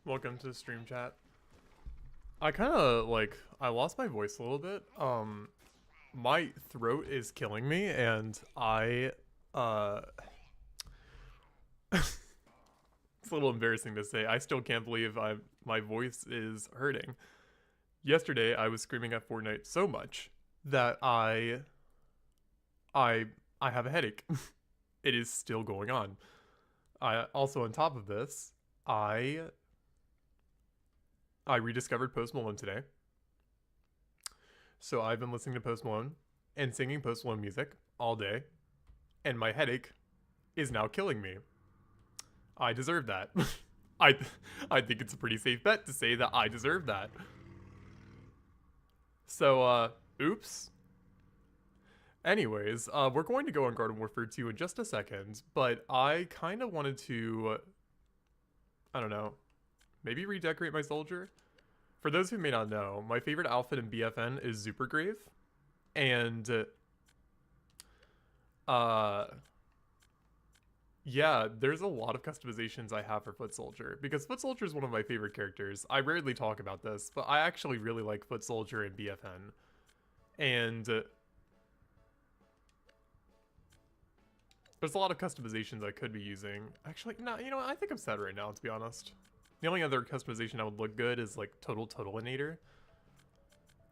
Welcome to the stream chat. I kind of I lost my voice a little bit. My throat is killing me, and it's a little embarrassing to say. I still can't believe my voice is hurting. Yesterday, I was screaming at Fortnite so much that I have a headache. It is still going on. Also on top of this, I rediscovered Post Malone today. So I've been listening to Post Malone and singing Post Malone music all day, and my headache is now killing me. I deserve that. I think it's a pretty safe bet to say that I deserve that. So, oops. Anyways, we're going to go on Garden Warfare 2 in just a second, but I kind of wanted to, I don't know, maybe redecorate my soldier. For those who may not know, my favorite outfit in BFN is Supergrave, and yeah, there's a lot of customizations I have for Foot Soldier, because Foot Soldier is one of my favorite characters. I rarely talk about this, but I actually really like Foot Soldier in BFN, and there's a lot of customizations I could be using. Actually, no, you know what? I think I'm set right now, to be honest. The only other customization that would look good is like Totalinator.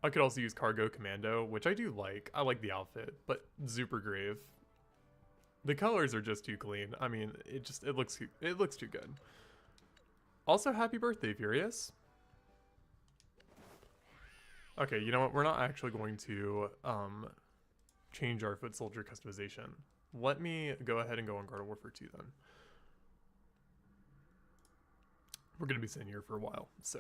I could also use Cargo Commando, which I do like. I like the outfit, but Supergrave. The colors are just too clean. I mean, it looks too good. Also, happy birthday, Furious. Okay, you know what? We're not actually going to change our Foot Soldier customization. Let me go ahead and go on Garden Warfare 2 then. We're going to be sitting here for a while, so.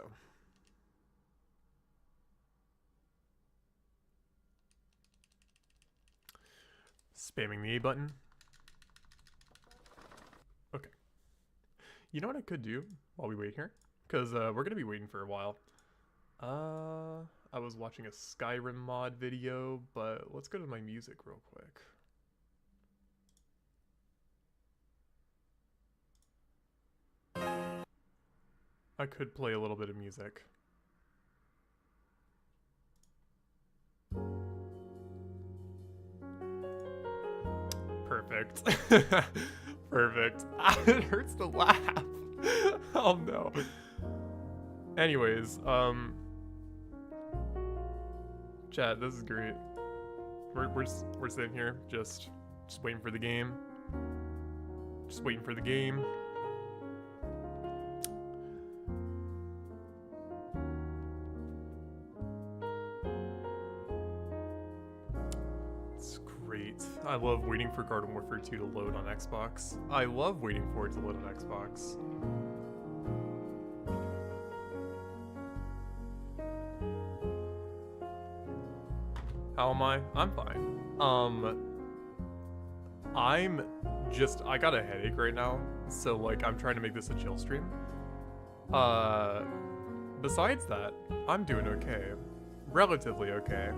Spamming the A button. Okay. You know what I could do while we wait here? Because we're going to be waiting for a while. I was watching a Skyrim mod video, but let's go to my music real quick. I could play a little bit of music. Perfect. Perfect. It hurts to laugh. Oh no. Anyways, chat, this is great. We're sitting here just waiting for the game. Just waiting for the game. I love waiting for Garden Warfare 2 to load on Xbox. I love waiting for it to load on Xbox. How am I? I'm fine. I got a headache right now, so like I'm trying to make this a chill stream. Besides that, I'm doing okay. Relatively okay.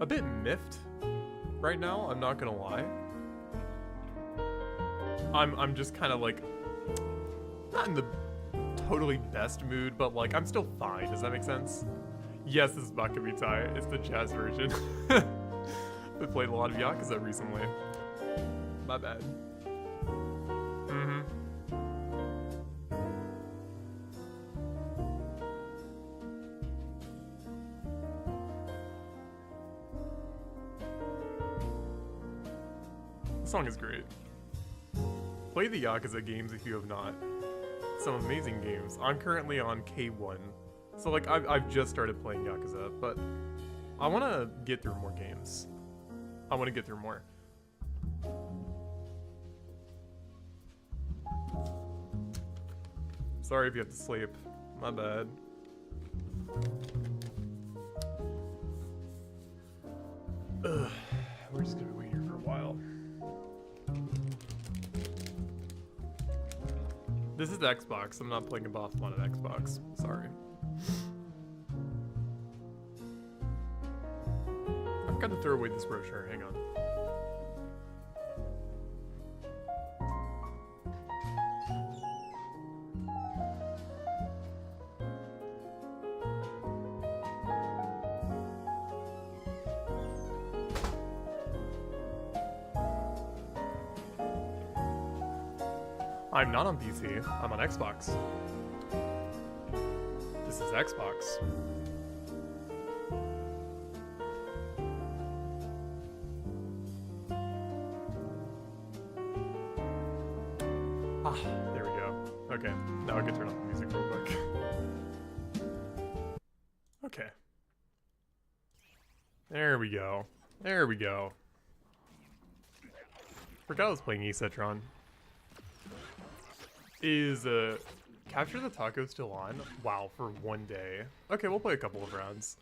A bit miffed right now, I'm not gonna lie. I'm just kind of like not in the totally best mood, but like I'm still fine. Does that make sense? Yes, this is Bakabitai. It's the jazz version. I played a lot of Yakuza recently. My bad. The song is great. Play the Yakuza games if you have not. Some amazing games. I'm currently on K1. So like I've just started playing Yakuza, but I want to get through more games. I want to get through more. Sorry if you have to sleep. My bad. Ugh. We're just gonna wait here for a while. This is Xbox. I'm not playing a boss mod on Xbox. Sorry. I've got to throw away this brochure. Hang on. I'm not on PC. I'm on Xbox. This is Xbox. Ah, there we go. Okay, now I can turn off the music real quick. Okay. There we go. There we go. Forgot I was playing Esetron. Is Capture the Taco still on? Wow, for one day. Okay, we'll play a couple of rounds.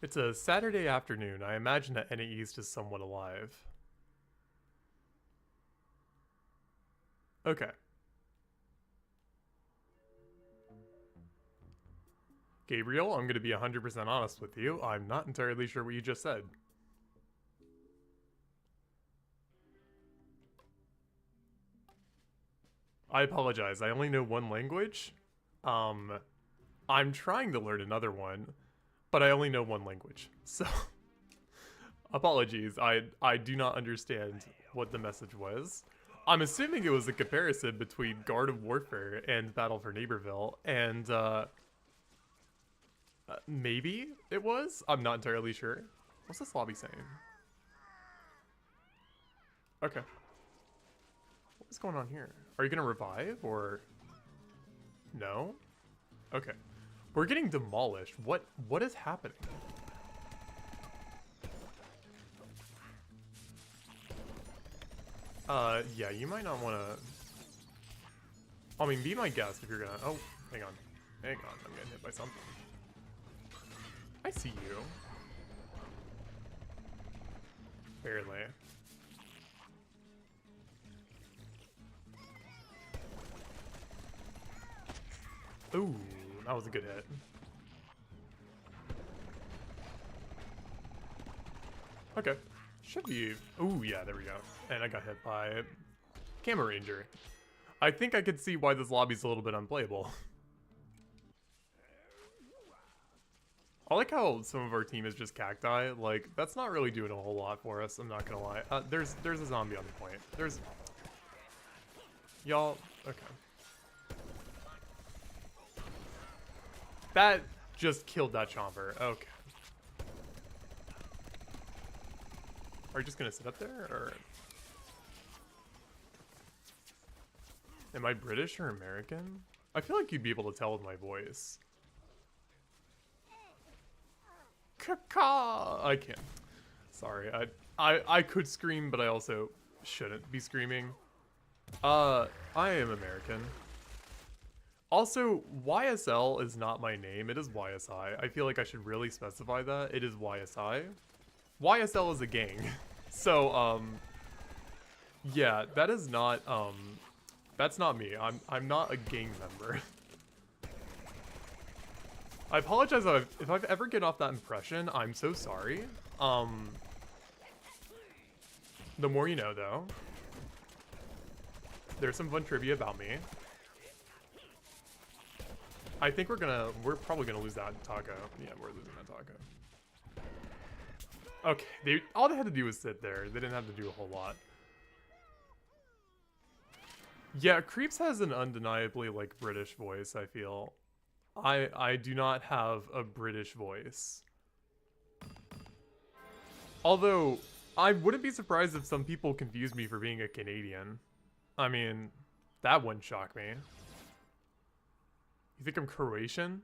It's a Saturday afternoon. I imagine that NA East is somewhat alive. Okay. Gabriel, I'm going to be 100% honest with you. I'm not entirely sure what you just said. I apologize. I only know one language. I'm trying to learn another one, but I only know one language. So, apologies. I do not understand what the message was. I'm assuming it was a comparison between Guard of Warfare and Battle for Neighborville, and maybe it was? I'm not entirely sure. What's this lobby saying? Okay. What's going on here? Are you gonna revive, or... No? Okay. We're getting demolished. What is happening? Yeah, you might not want to... I mean, be my guest if you're gonna... Oh, hang on. Hang on, I'm getting hit by something. I see you. Barely. Ooh, that was a good hit. Okay. Should be... Ooh, yeah, there we go. And I got hit by Camo Ranger. I think I could see why this lobby's a little bit unplayable. I like how some of our team is just cacti. Like, that's not really doing a whole lot for us, I'm not gonna lie. There's a zombie on the point. There's... Y'all... Okay. That just killed that chomper. Okay. Are you just gonna sit up there, or... Am I British or American? I feel like you'd be able to tell with my voice. Caca! I can't. Sorry, I could scream, but I also shouldn't be screaming. I am American. Also, YSL is not my name, it is YSI. I feel like I should really specify that. It is YSI. YSL is a gang. So, yeah, that is not, that's not me. I'm not a gang member. I apologize if I've ever get off that impression. I'm so sorry. The more you know, though. There's some fun trivia about me. I think we're probably gonna lose that taco. Yeah, we're losing that taco. Okay, all they had to do was sit there. They didn't have to do a whole lot. Yeah, Creeps has an undeniably, like, British voice, I feel. I do not have a British voice. Although, I wouldn't be surprised if some people confuse me for being a Canadian. I mean, that wouldn't shock me. You think I'm Croatian?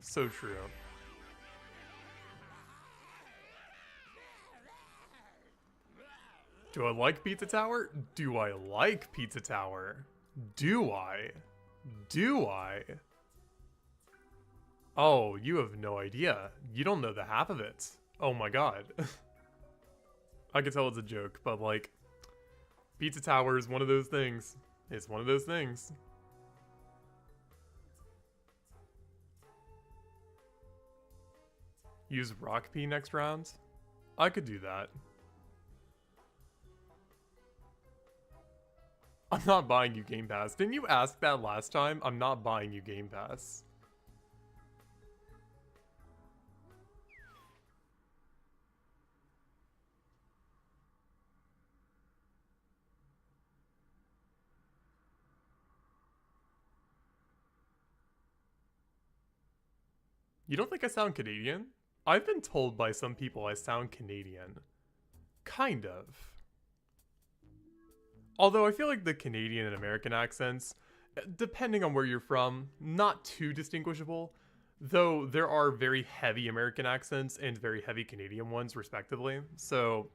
So true. Do I like Pizza Tower? Do I like Pizza Tower? Do I? Do I? Oh, you have no idea. You don't know the half of it. Oh my god. I can tell it's a joke, but like, Pizza Tower is one of those things. It's one of those things. Use Rock P next round? I could do that. I'm not buying you Game Pass. Didn't you ask that last time? I'm not buying you Game Pass. You don't think I sound Canadian? I've been told by some people I sound Canadian. Kind of. Although I feel like the Canadian and American accents, depending on where you're from, not too distinguishable, though there are very heavy American accents and very heavy Canadian ones, respectively. So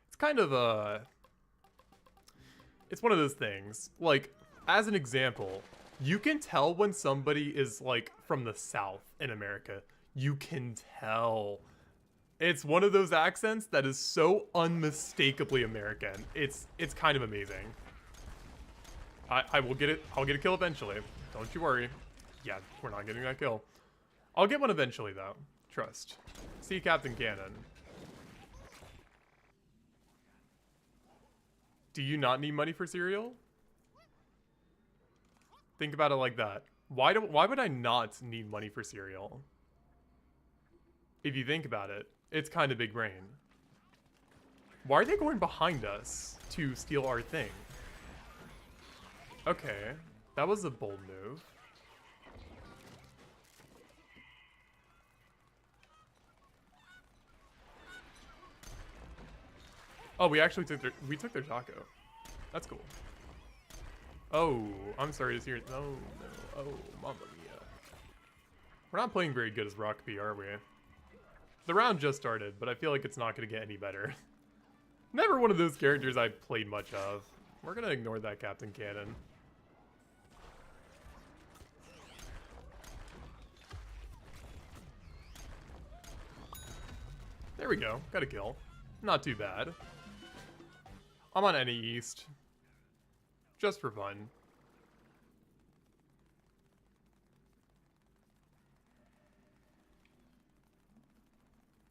it's kind of it's one of those things. Like, as an example, you can tell when somebody is, like, from the South in America. You can tell. It's one of those accents that is so unmistakably American. It's kind of amazing. I will get it. I'll get a kill eventually. Don't you worry. Yeah, we're not getting that kill. I'll get one eventually, though. Trust. See Captain Cannon. Do you not need money for cereal? Think about it like that. Why would I not need money for cereal? If you think about it, it's kind of big brain. Why are they going behind us to steal our thing? Okay, that was a bold move. Oh, we actually took their taco. That's cool. Oh, I'm sorry to hear. No, no. Oh, mamma mia. We're not playing very good as Rock P, are we? The round just started, but I feel like it's not going to get any better. Never one of those characters I've played much of. We're going to ignore that Captain Cannon. There we go. Got a kill. Not too bad. I'm on any East. Just for fun.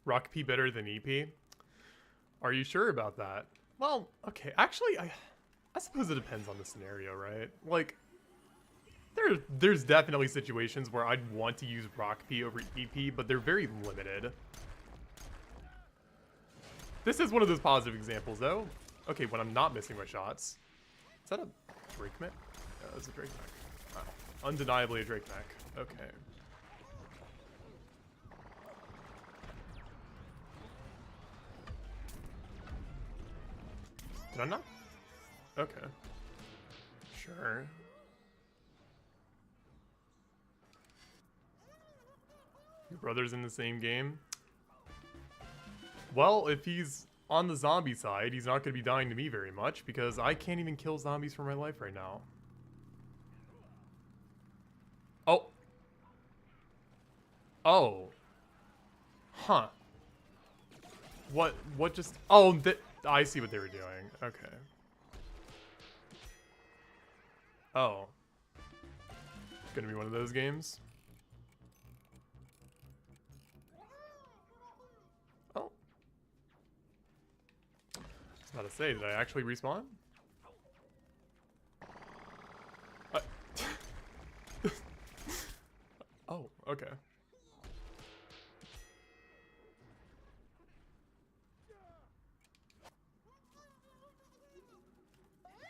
Rock P better than EP? Are you sure about that? Well, okay. Actually, I suppose it depends on the scenario, right? Like, there's definitely situations where I'd want to use Rock P over EP, but they're very limited. This is one of those positive examples, though. Okay, when I'm not missing my shots. Is that a Drake mech? Yeah, that's a Drake mech. Wow. Undeniably a Drake mech. Okay. Did I not? Okay. Sure. Your brother's in the same game? Well, if he's on the zombie side, he's not going to be dying to me very much because I can't even kill zombies for my life right now. Oh. Oh. Huh. What just... Oh, I see what they were doing. Okay. Oh. Gonna be one of those games? Oh. I was about to say, did I actually respawn? Oh, okay.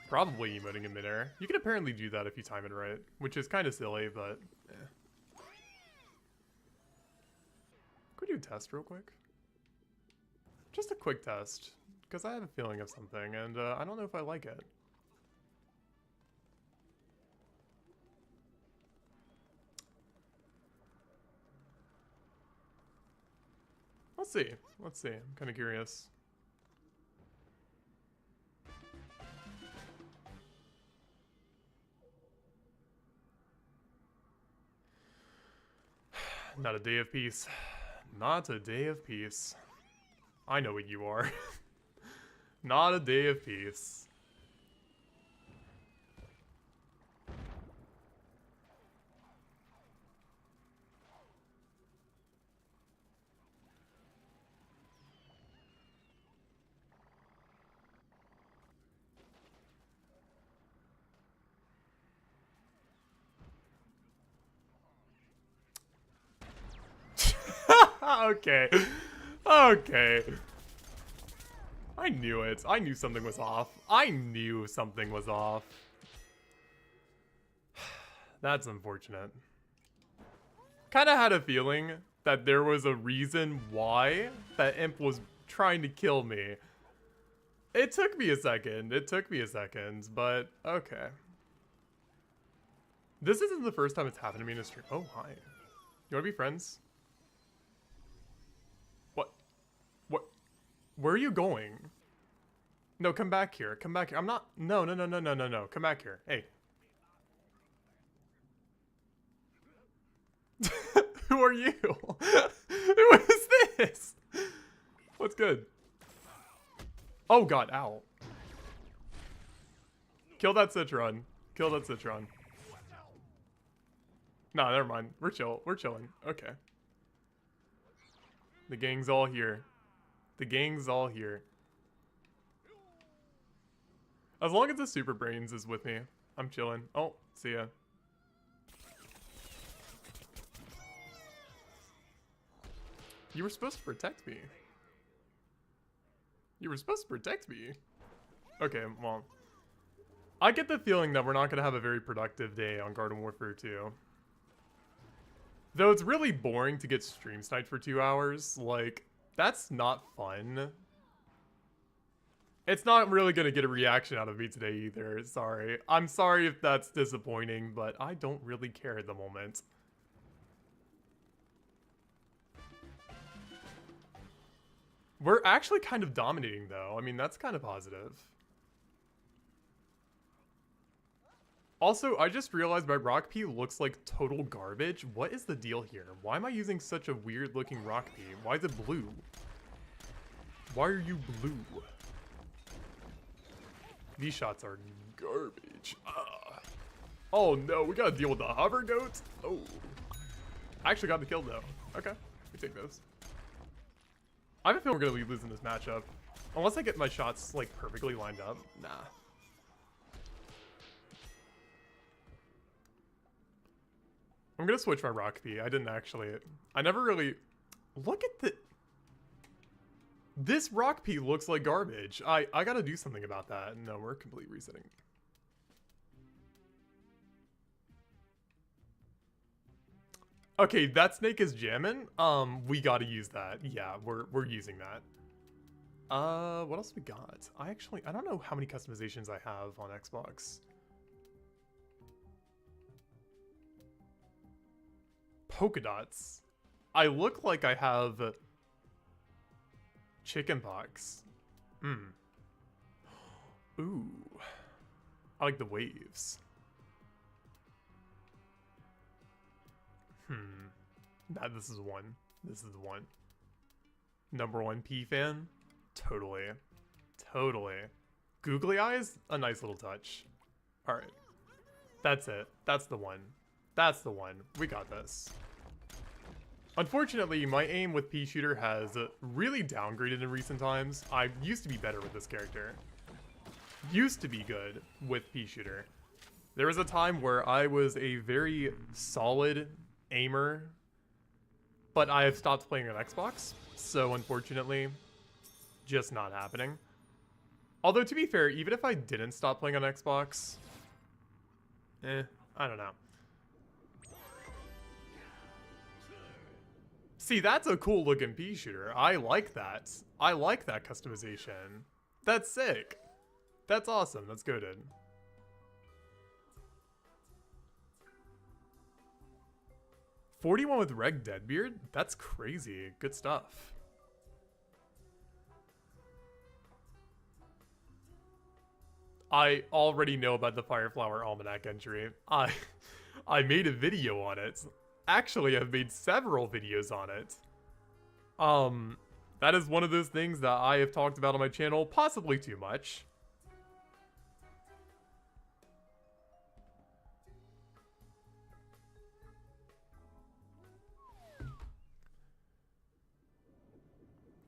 Probably emoting in midair. You can apparently do that if you time it right, which is kind of silly, but eh. Could we do a test real quick? Just a quick test, because I have a feeling of something, and I don't know if I like it. Let's see. Let's see. I'm kind of curious. Not a day of peace. Not a day of peace. I know what you are. Not a day of peace. Okay. Okay. I knew it. I knew something was off. I knew something was off. That's unfortunate. Kind of had a feeling that there was a reason why that imp was trying to kill me. It took me a second. It took me a second, but okay. This isn't the first time it's happened to me in a stream. Oh, hi. You wanna be friends? What? What? Where are you going? No, come back here. Come back here. I'm not. No, no, no, no, no, no, no. Come back here. Hey. Who are you? Who is this? What's good? Oh god, ow. Kill that Citron. Kill that Citron. Nah, never mind. We're chill. We're chilling. Okay. The gang's all here. The gang's all here. As long as the Super Brains is with me, I'm chilling. Oh, see ya. You were supposed to protect me. You were supposed to protect me. Okay, well. I get the feeling that we're not going to have a very productive day on Garden Warfare 2. Though it's really boring to get stream sniped for 2 hours. Like, that's not fun. It's not really going to get a reaction out of me today either. Sorry. I'm sorry if that's disappointing, but I don't really care at the moment. We're actually kind of dominating, though. I mean, that's kind of positive. Also, I just realized my rock pea looks like total garbage. What is the deal here? Why am I using such a weird-looking rock pea? Why is it blue? Why are you blue? These shots are garbage. Oh no, we gotta deal with the hover goats? Oh. I actually got the kill, though. Okay, we take those. I have a feeling we're gonna be losing this matchup. Unless I get my shots, like, perfectly lined up. Nah. I'm gonna switch my rock pea. I didn't actually... I never really... Look at the... This rock pea looks like garbage. I gotta do something about that. No, we're completely resetting. Okay, that snake is jamming. We gotta use that. Yeah, we're using that. What else we got? I don't know how many customizations I have on Xbox. Polka dots. I look like I have chicken pox. Ooh. I like the waves. Nah, this is one. This is the one. #1 P fan? Totally. Totally. Googly eyes? A nice little touch. Alright. That's it. That's the one. That's the one. We got this. Unfortunately, my aim with pea shooter has really downgraded in recent times. I used to be better with this character. Used to be good with pea shooter. There was a time where I was a very solid aimer, but I have stopped playing on Xbox, so unfortunately, just not happening. Although, to be fair, even if I didn't stop playing on Xbox, I don't know. See, that's a cool looking pea shooter. I like that. I like that customization. That's sick. That's awesome. That's goated. $41 with Reg Deadbeard? That's crazy. Good stuff. I already know about the Fireflower Almanac entry. I made a video on it. Actually, I've made several videos on it. That is one of those things that I have talked about on my channel, possibly too much.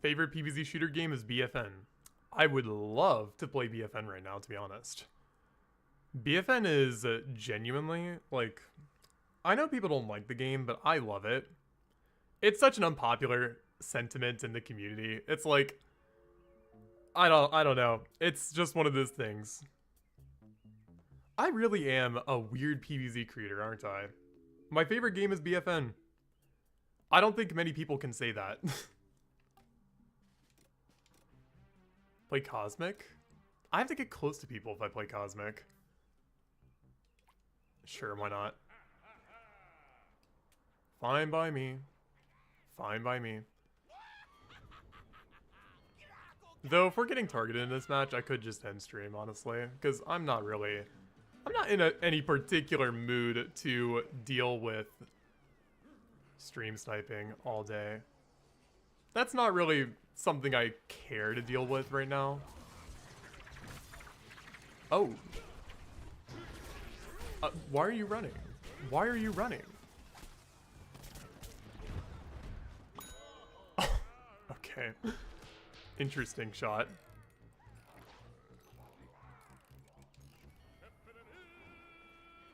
Favorite PvZ shooter game is BFN. I would love to play BFN right now, to be honest. BFN is genuinely, like... I know people don't like the game, but I love it. It's such an unpopular sentiment in the community. It's like... I don't know. It's just one of those things. I really am a weird PvZ creator, aren't I? My favorite game is BFN. I don't think many people can say that. Play Cosmic? I have to get close to people if I play Cosmic. Sure, why not? Fine by me. Fine by me. Though, if we're getting targeted in this match, I could just end stream, honestly. Because I'm not in any particular mood to deal with stream sniping all day. That's not really something I care to deal with right now. Oh. Why are you running? Why are you running? Okay. Interesting shot.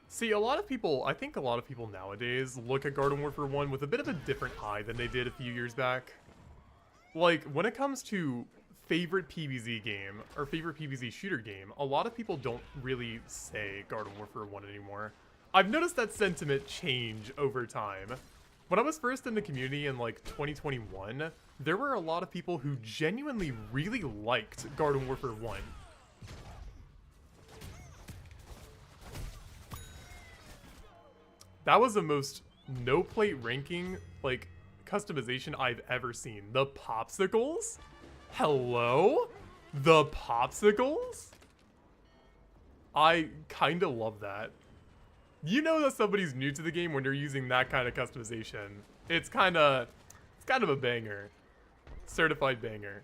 See, I think a lot of people nowadays look at Garden Warfare 1 with a bit of a different eye than they did a few years back. Like, when it comes to favorite PvZ game, or favorite PvZ shooter game, a lot of people don't really say Garden Warfare 1 anymore. I've noticed that sentiment change over time. When I was first in the community in, like, 2021, there were a lot of people who genuinely really liked Garden Warfare 1. That was the most no-plate ranking, like, customization I've ever seen. The popsicles? Hello? The popsicles? I kinda love that. You know that somebody's new to the game when they're using that kind of customization. It's kind of a banger. Certified banger.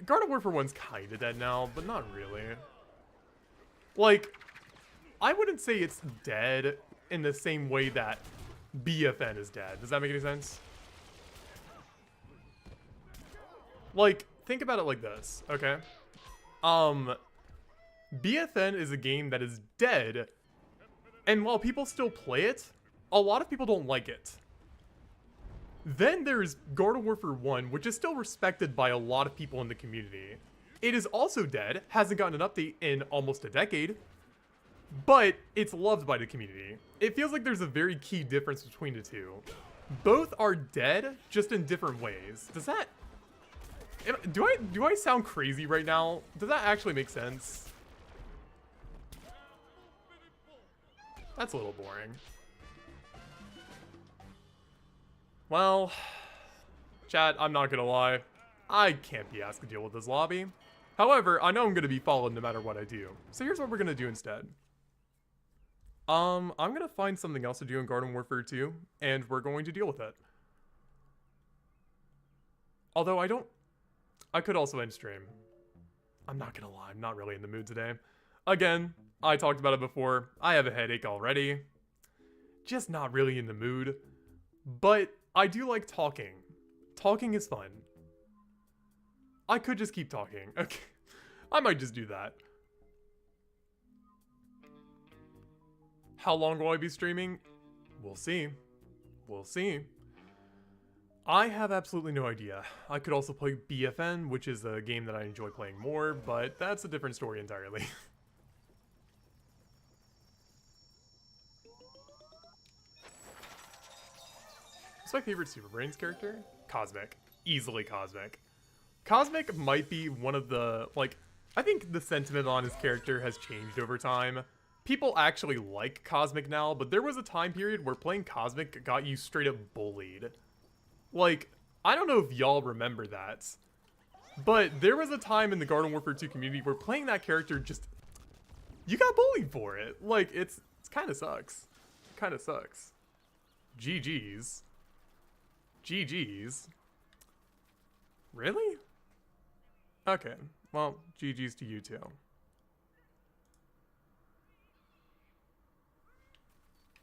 Garden Warfare 1's kinda dead now, but not really. Like, I wouldn't say it's dead in the same way that BFN is dead. Does that make any sense? Like, think about it like this, okay? BFN is a game that is dead, and while people still play it, a lot of people don't like it. Then there's Garden Warfare 1, which is still respected by a lot of people in the community. It is also dead, hasn't gotten an update in almost a decade, but it's loved by the community. It feels like there's a very key difference between the two. Both are dead, just in different ways. Does that... Do I sound crazy right now? Does that actually make sense? That's a little boring. Well, chat, I'm not gonna lie. I can't be asked to deal with this lobby. However, I know I'm gonna be followed no matter what I do. So here's what we're gonna do instead. I'm gonna find something else to do in Garden Warfare 2, and we're going to deal with it. Although I could also end stream. I'm not gonna lie, I'm not really in the mood today. Again, I talked about it before. I have a headache already. Just not really in the mood. But I do like talking. Talking is fun. I could just keep talking. Okay. I might just do that. How long will I be streaming? We'll see. We'll see. I have absolutely no idea. I could also play BFN, which is a game that I enjoy playing more, but that's a different story entirely. What's my favorite Super Brains character? Cosmic. Easily Cosmic. Cosmic might be one of the, like, I think the sentiment on his character has changed over time. People actually like Cosmic now, but there was a time period where playing Cosmic got you straight up bullied. Like, I don't know if y'all remember that, but there was a time in the Garden Warfare 2 community where playing that character just, you got bullied for it. Like, it's kind of sucks. Kind of sucks. GG's. GG's. Really? Okay, well, GG's to you too.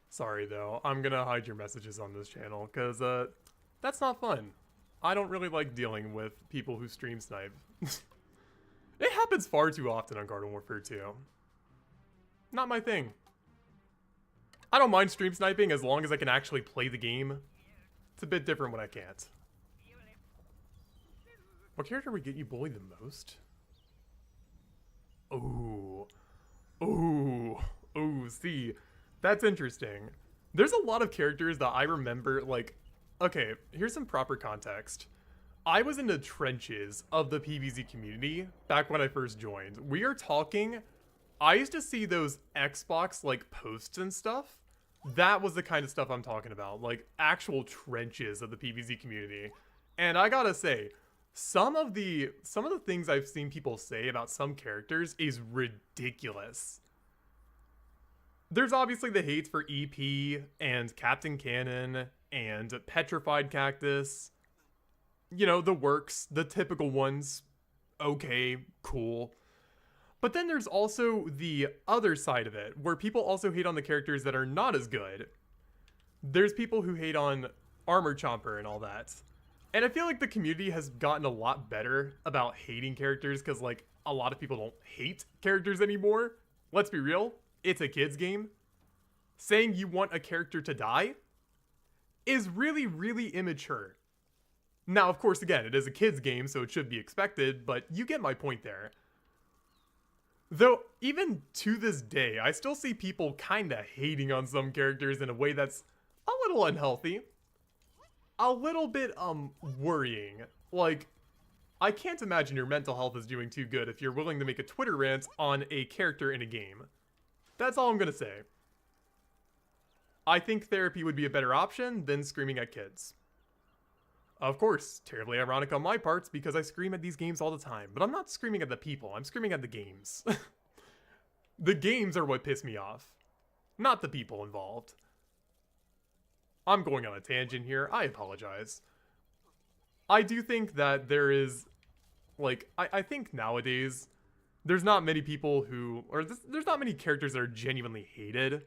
Sorry though, I'm gonna hide your messages on this channel, cause that's not fun. I don't really like dealing with people who stream snipe. It happens far too often on Garden Warfare 2. Not my thing. I don't mind stream sniping as long as I can actually play the game. It's a bit different when I can't. What character would get you bullied the most? Ooh. Ooh. Ooh, see. That's interesting. There's a lot of characters that I remember, like, okay, here's some proper context. I was in the trenches of the PvZ community back when I first joined. We are talking, I used to see those Xbox, like, posts and stuff. That was the kind of stuff I'm talking about, like, actual trenches of the PvZ community. And I gotta say, some of the things I've seen people say about some characters is ridiculous. There's obviously the hates for EP and Captain Cannon and Petrified Cactus. You know, the works, the typical ones. Okay, cool. But then there's also the other side of it, where people also hate on the characters that are not as good. There's people who hate on Armor Chomper and all that. And I feel like the community has gotten a lot better about hating characters because, like, a lot of people don't hate characters anymore. Let's be real, it's a kid's game. Saying you want a character to die is really, really immature. Now, of course, again, it is a kid's game, so it should be expected, but you get my point there. Though, even to this day, I still see people kinda hating on some characters in a way that's a little unhealthy. A little bit, worrying. Like, I can't imagine your mental health is doing too good if you're willing to make a Twitter rant on a character in a game. That's all I'm gonna say. I think therapy would be a better option than screaming at kids. Of course, terribly ironic on my parts because I scream at these games all the time, but I'm not screaming at the people, I'm screaming at the games. The games are what piss me off, not the people involved. I'm going on a tangent here, I apologize. I do think that there is, like, I think nowadays, there's not many people who, or there's not many characters that are genuinely hated.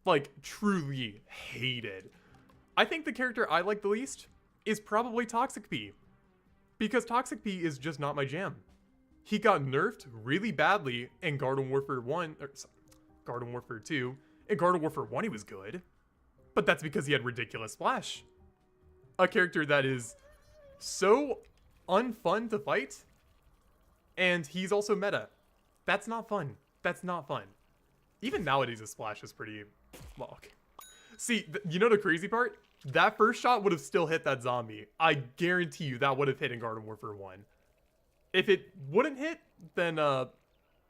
Like, truly hated. I think the character I like the least is probably Toxic P. Because Toxic P is just not my jam. He got nerfed really badly in Garden Warfare 1, or Garden Warfare 2. In Garden Warfare 1 he was good. But that's because he had ridiculous splash. A character that is so unfun to fight. And he's also meta. That's not fun. That's not fun. Even nowadays his splash is pretty, well, okay. See, you know the crazy part? That first shot would have still hit that zombie. I guarantee you that would have hit in Garden Warfare 1. If it wouldn't hit, then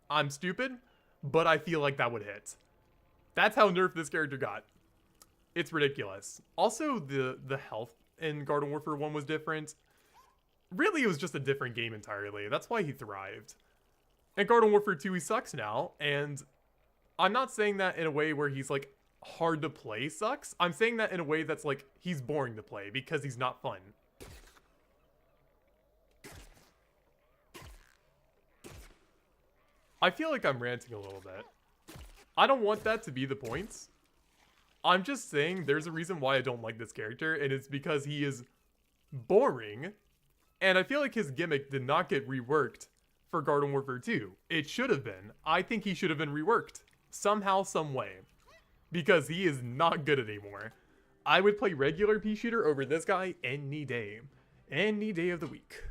I'm stupid, but I feel like that would hit. That's how nerfed this character got. It's ridiculous. Also, the health in Garden Warfare 1 was different. Really, it was just a different game entirely. That's why he thrived. In Garden Warfare 2, he sucks now, and I'm not saying that in a way where he's, like, hard to play sucks. I'm saying that in a way that's, like, he's boring to play because he's not fun. I feel like I'm ranting a little bit. I don't want that to be the point. I'm just saying there's a reason why I don't like this character, and it's because he is boring, and I feel like his gimmick did not get reworked for Garden Warfare 2. It should have been. I think he should have been reworked. Somehow, some way. Because he is not good anymore. I would play regular pea shooter over this guy any day. Any day of the week.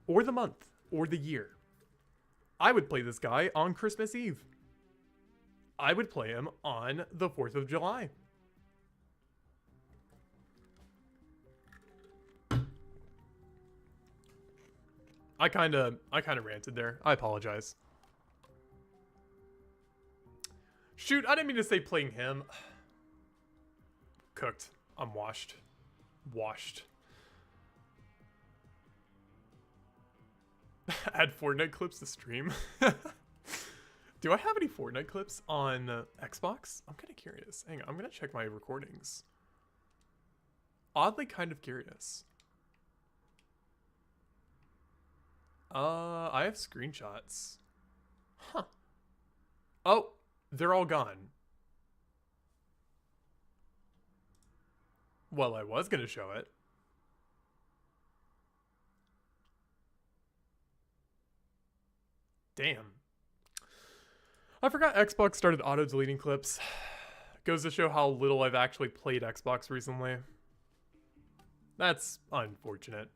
Or the month. Or the year. I would play this guy on Christmas Eve. I would play him on the 4th of July. I kinda ranted there. I apologize. Shoot, I didn't mean to say playing him. Cooked. I'm washed. Washed. Add Fortnite clips to stream. Do I have any Fortnite clips on Xbox? I'm kind of curious. Hang on, I'm going to check my recordings. Oddly kind of curious. I have screenshots. Huh. Oh, they're all gone. Well, I was going to show it. Damn. I forgot Xbox started auto-deleting clips. Goes to show how little I've actually played Xbox recently. That's unfortunate.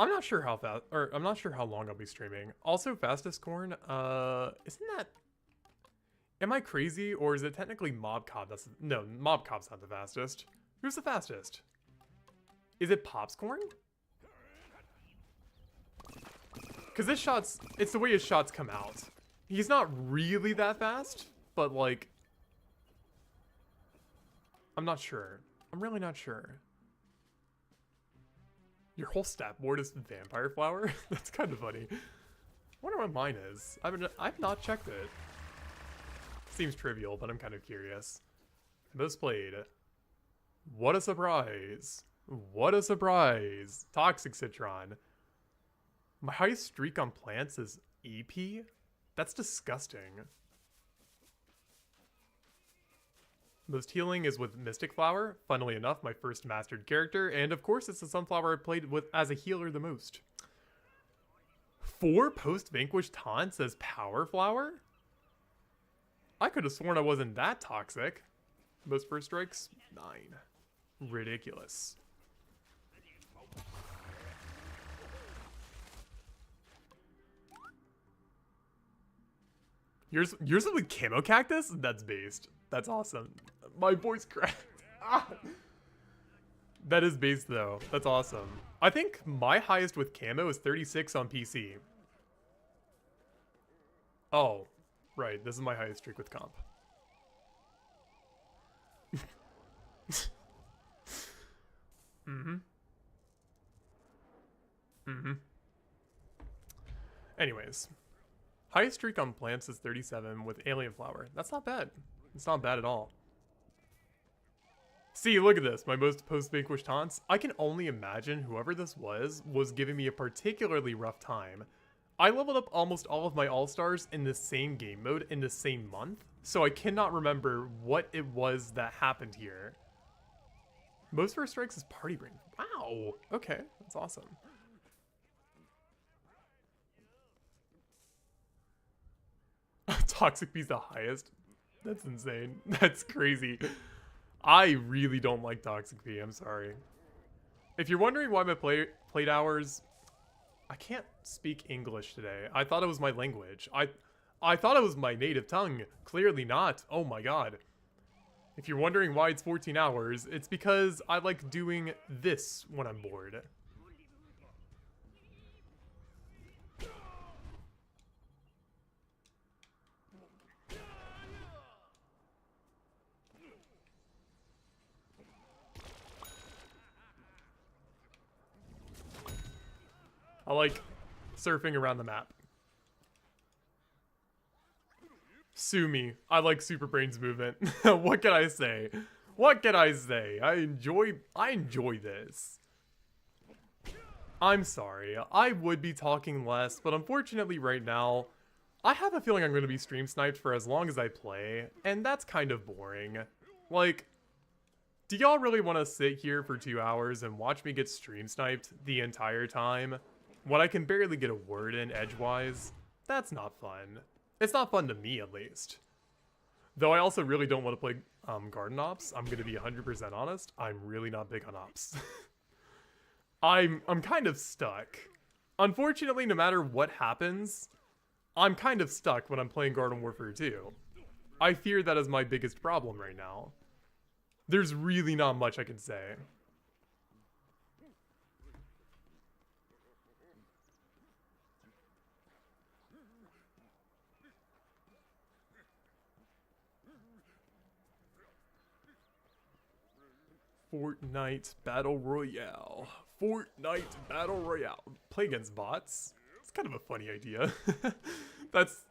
I'm not sure how fast, or I'm not sure how long I'll be streaming. Also, Fastest Corn, isn't that... Am I crazy, or is it technically Mob Cop? No, Mob Cop's not the fastest. Who's the fastest? Is it Popscorn? Because this shot's, it's the way his shots come out. He's not really that fast, but like, I'm not sure. I'm really not sure. Your whole stat board is Vampire Flower? That's kind of funny. I wonder what mine is. I've not checked it. Seems trivial, but I'm kind of curious. Most played. What a surprise. What a surprise. Toxic Citron. My highest streak on plants is EP? That's disgusting. Most healing is with Mystic Flower. Funnily enough, my first mastered character. And of course, it's the Sunflower I played with as a healer the most. 4 post-vanquish taunts as Power Flower? I could have sworn I wasn't that toxic. Most first strikes? 9. Ridiculous. Yours with Camo Cactus? That's based. That's awesome. My voice cracked. Ah. That is based though. That's awesome. I think my highest with Camo is 36 on PC. Oh, right. This is my highest streak with comp. Anyways. Highest streak on plants is 37 with Alien Flower. That's not bad. It's not bad at all. See, look at this. My most post-vanquish taunts. I can only imagine whoever this was giving me a particularly rough time. I leveled up almost all of my all-stars in the same game mode in the same month, so I cannot remember what it was that happened here. Most first strikes is Party Brain. Wow. Okay, that's awesome. Toxic B's the highest? That's insane. That's crazy. I really don't like Toxic B, I'm sorry. If you're wondering why my played hours... I can't speak English today. I thought it was my language. I thought it was my native tongue. Clearly not. Oh my god. If you're wondering why it's 14 hours, it's because I like doing this when I'm bored. I like surfing around the map. Sue me. I like Super Brain's movement. What can I say? What can I say? I enjoy this. I'm sorry. I would be talking less, but unfortunately right now, I have a feeling I'm going to be stream sniped for as long as I play, and that's kind of boring. Like, do y'all really want to sit here for 2 hours and watch me get stream sniped the entire time? When I can barely get a word in edgewise? That's not fun. It's not fun to me, at least. Though I also really don't want to play Garden Ops. I'm going to be 100% honest. I'm really not big on Ops. I'm kind of stuck. Unfortunately, no matter what happens, I'm kind of stuck when I'm playing Garden Warfare 2. I fear that is my biggest problem right now. There's really not much I can say. Fortnite Battle Royale. Fortnite Battle Royale. Play against bots? It's kind of a funny idea. That's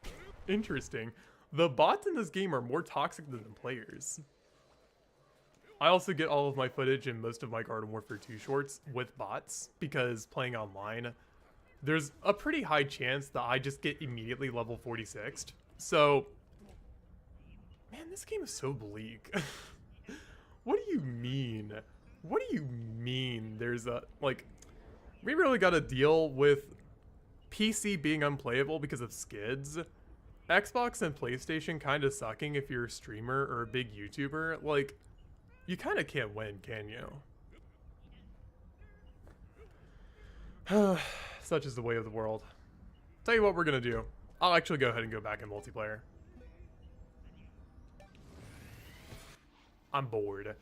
interesting. The bots in this game are more toxic than the players. I also get all of my footage in most of my Garden Warfare 2 shorts with bots, because playing online, there's a pretty high chance that I just get immediately level 46'd. So, man, this game is so bleak. What do you mean? What do you mean there's a, like, we really gotta deal with PC being unplayable because of skids? Xbox and PlayStation kind of sucking if you're a streamer or a big YouTuber. Like, you kind of can't win, can you? Such is the way of the world. Tell you what we're gonna do. I'll actually go ahead and go back in multiplayer. I'm bored.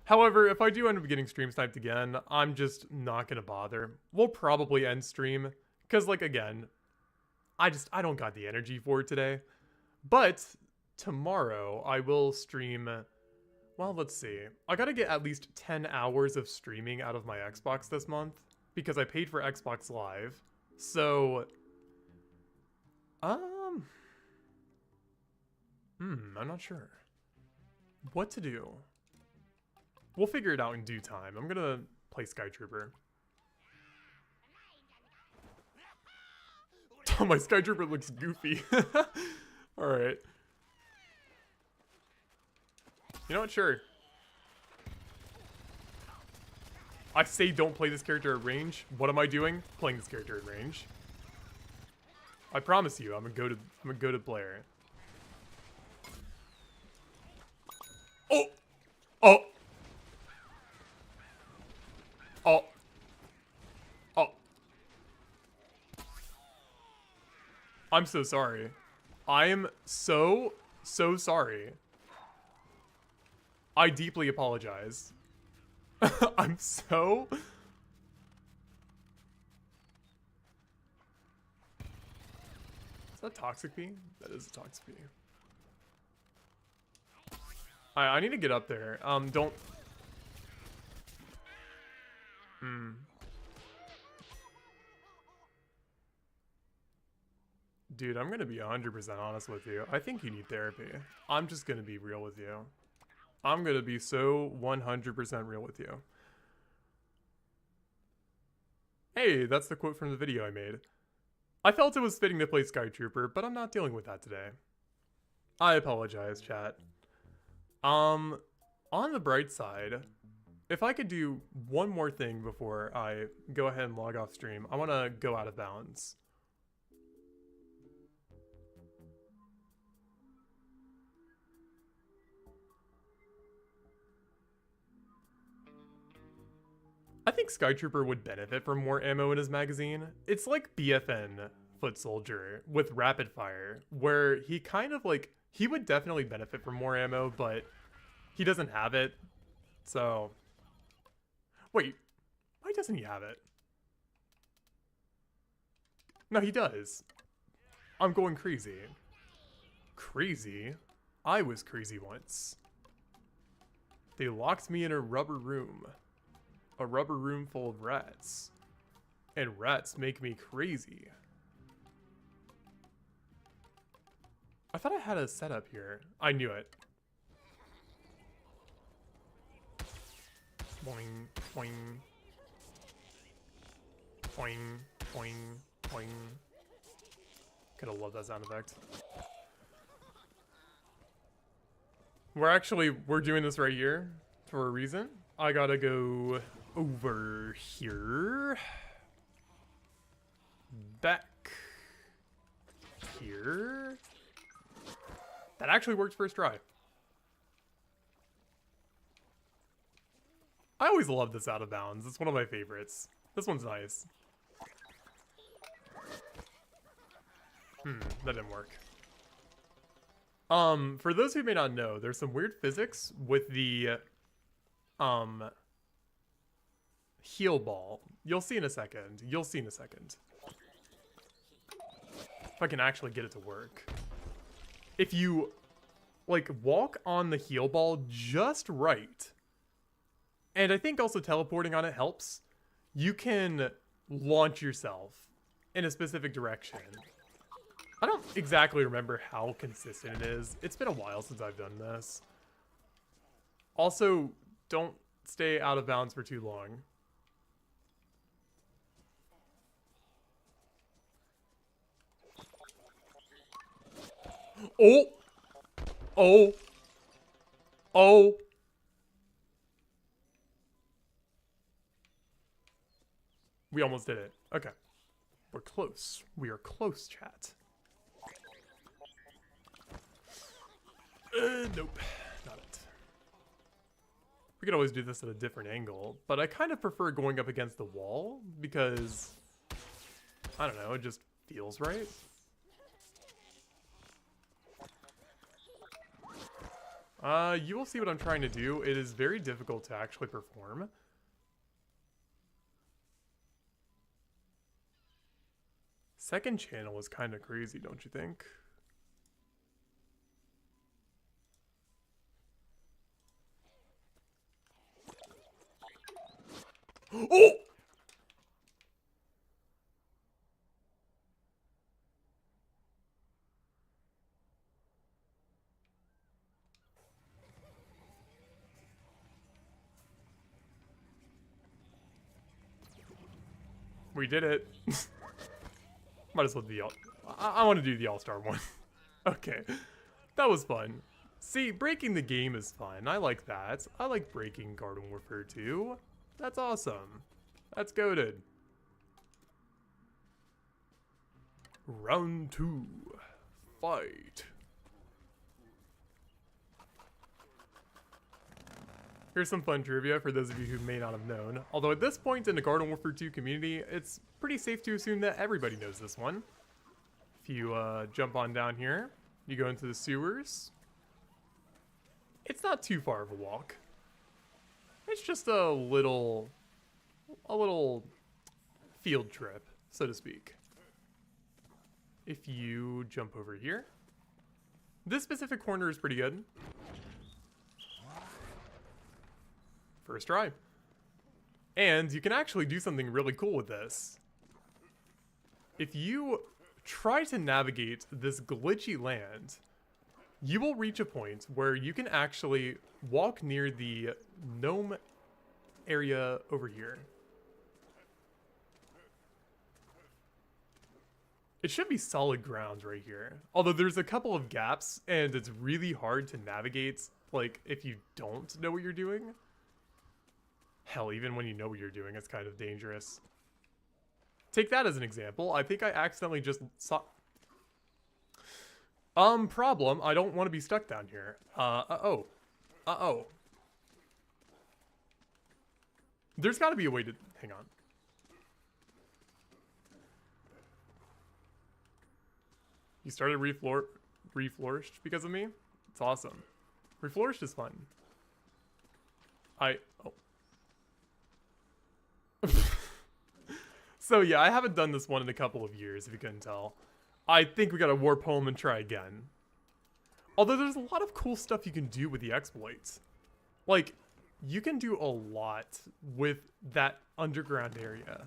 However, if I do end up getting stream sniped again, I'm just not gonna bother. We'll probably end stream, because, like, again, I don't got the energy for it today. But tomorrow I will stream. Well, let's see. I gotta get at least 10 hours of streaming out of my Xbox this month because I paid for Xbox Live. So, I'm not sure what to do. We'll figure it out in due time. I'm gonna play Sky Trooper. Oh, my Sky Trooper looks goofy. Alright. You know what? Sure. I say don't play this character at range. What am I doing? Playing this character at range. I promise you, I'm a go-to player. Oh! Oh! Oh! Oh! I'm so sorry. I am so sorry. I deeply apologize. I'm so... Is that Toxic Bee? That is a Toxic Bee. I need to get up there. Don't... Dude, I'm gonna be 100% honest with you. I think you need therapy. I'm just gonna be real with you. I'm gonna be so 100% real with you. Hey, that's the quote from the video I made. I felt it was fitting to play Sky Trooper, but I'm not dealing with that today. I apologize, chat. On the bright side, if I could do one more thing before I go ahead and log off stream, I want to go out of bounds. I think Sky Trooper would benefit from more ammo in his magazine. It's like BFN Foot Soldier with rapid fire, where he kind of like, he would definitely benefit from more ammo, but he doesn't have it. So, wait, why doesn't he have it? No, he does. I'm going crazy. Crazy? I was crazy once. They locked me in a rubber room. A rubber room full of rats. And rats make me crazy. I thought I had a setup here. I knew it. Boing, boing. Boing, boing, boing. Could have loved that sound effect. We're doing this right here for a reason. I gotta go over here. Back here. That actually worked first try. I always love this out of bounds. It's one of my favorites. This one's nice. That didn't work. For those who may not know, there's some weird physics with the heal ball. You'll see in a second. You'll see in a second. If I can actually get it to work. If you, like, walk on the heal ball just right, and I think also teleporting on it helps, you can launch yourself in a specific direction. I don't exactly remember how consistent it is. It's been a while since I've done this. Also, don't stay out of bounds for too long. Oh! Oh! Oh! We almost did it. Okay. We're close. We are close, chat. Nope. Not it. We could always do this at a different angle, but I kind of prefer going up against the wall because, I don't know, it just feels right. You will see what I'm trying to do. It is very difficult to actually perform. Second channel is kind of crazy, don't you think? Oh! We did it. Might as well do the I want to do the All-Star one. Okay. That was fun. See, breaking the game is fun. I like that. I like breaking Garden Warfare 2. That's awesome. That's goated. Round 2. Fight. Here's some fun trivia for those of you who may not have known. Although at this point in the Garden Warfare 2 community, it's pretty safe to assume that everybody knows this one. If you jump on down here, you go into the sewers. It's not too far of a walk. It's just a little field trip, so to speak. If you jump over here, this specific corner is pretty good. First try. And you can actually do something really cool with this. If you try to navigate this glitchy land, you will reach a point where you can actually walk near the gnome area over here. It should be solid ground right here. Although there's a couple of gaps and it's really hard to navigate, like, if you don't know what you're doing. Hell, even when you know what you're doing, it's kind of dangerous. Take that as an example. I think I accidentally just saw... problem. I don't want to be stuck down here. Uh-oh. There's got to be a way to... Hang on. You started reflourished because of me? It's awesome. Reflourished is fun. Oh. So yeah, I haven't done this one in a couple of years, if you couldn't tell. I think we gotta warp home and try again. Although there's a lot of cool stuff you can do with the exploits. Like, you can do a lot with that underground area.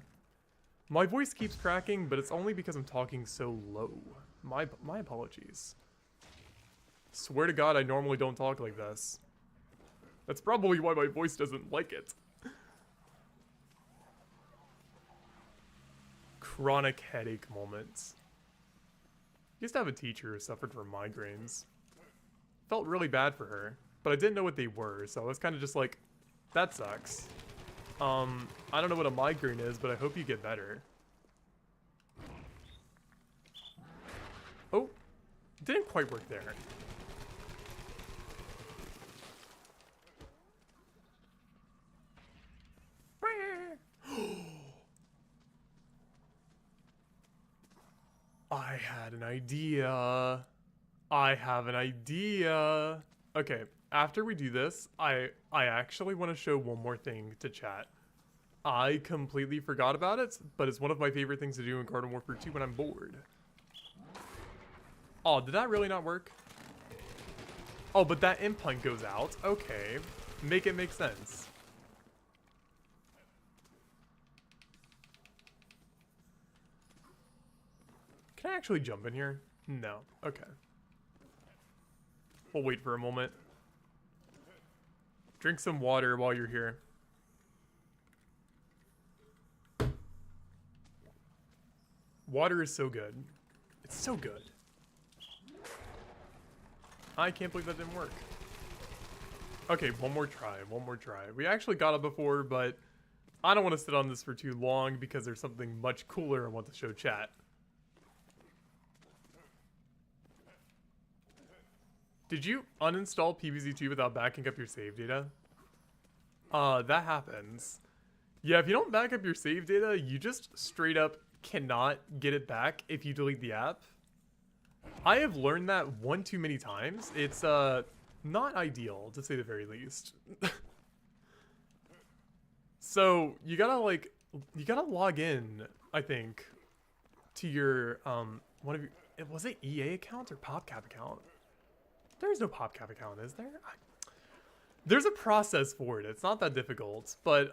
My voice keeps cracking, but it's only because I'm talking so low. My apologies. Swear to God, I normally don't talk like this. That's probably why my voice doesn't like it. Chronic headache moments. Used to have a teacher who suffered from migraines. Felt really bad for her, but I didn't know what they were, so I was kind of just like, that sucks. I don't know what a migraine is, but I hope you get better. Oh, didn't quite work there. I had an idea. I have an idea. Okay, after we do this, I actually want to show one more thing to chat. I completely forgot about it, but it's one of my favorite things to do in Garden Warfare 2 when I'm bored. Oh, did that really not work? Oh, but that implant goes out. Okay, make it make sense. Can I actually jump in here? No. Okay. We'll wait for a moment. Drink some water while you're here. Water is so good. It's so good. I can't believe that didn't work. Okay, one more try. One more try. We actually got it before, but I don't want to sit on this for too long because there's something much cooler I want to show chat. Did you uninstall PvZ2 without backing up your save data? That happens. Yeah, if you don't back up your save data, you just straight up cannot get it back if you delete the app. I have learned that one too many times. It's not ideal, to say the very least. So, you gotta log in, I think, to your, one of your, was it EA account or PopCap account? There's no PopCap account, is there? There's a process for it. It's not that difficult, but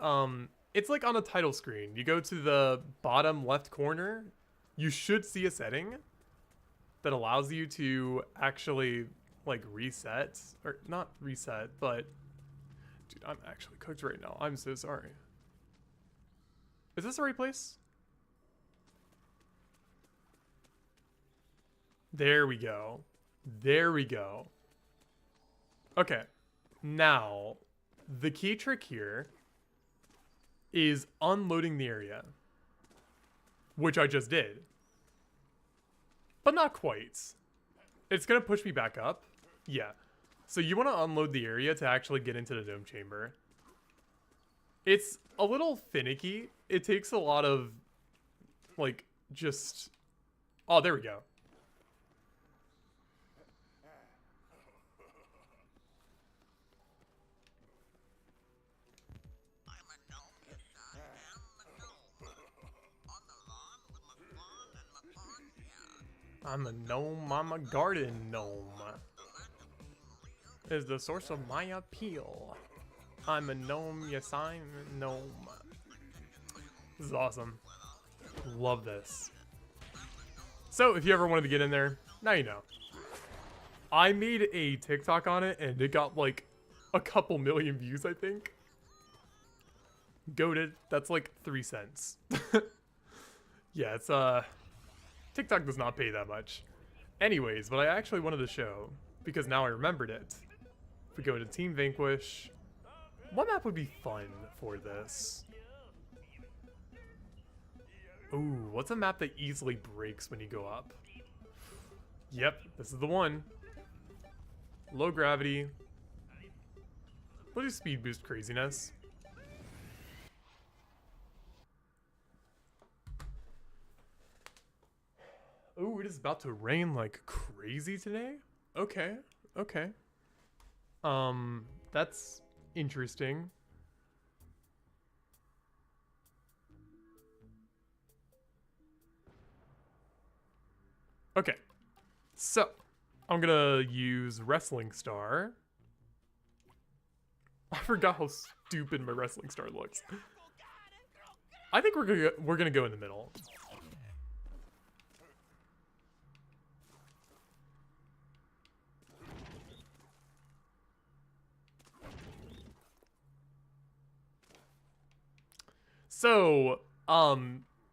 it's like on a title screen. You go to the bottom left corner. You should see a setting that allows you to actually like reset, or not reset, but dude, I'm actually cooked right now. I'm so sorry. Is this the right place? There we go. There we go. Okay. Now, the key trick here is unloading the area, which I just did, but not quite. It's gonna push me back up. Yeah. So you want to unload the area to actually get into the dome chamber. It's a little finicky. It takes a lot of, like, just... Oh, there we go. I'm a gnome, I'm a garden gnome. Is the source of my appeal. I'm a gnome, yes I'm a gnome. This is awesome. Love this. So, if you ever wanted to get in there, now you know. I made a TikTok on it, and it got like a couple million views, I think. Goated. That's like 3 cents. Yeah, it's TikTok does not pay that much. Anyways, what I actually wanted to show, because now I remembered it. If we go to Team Vanquish, what map would be fun for this? Ooh, what's a map that easily breaks when you go up? Yep, this is the one. Low gravity. We'll do speed boost craziness. Ooh, it is about to rain like crazy today? Okay, okay. That's interesting. Okay, so I'm gonna use Wrestling Star. I forgot how stupid my Wrestling Star looks. I think we're gonna go in the middle. So,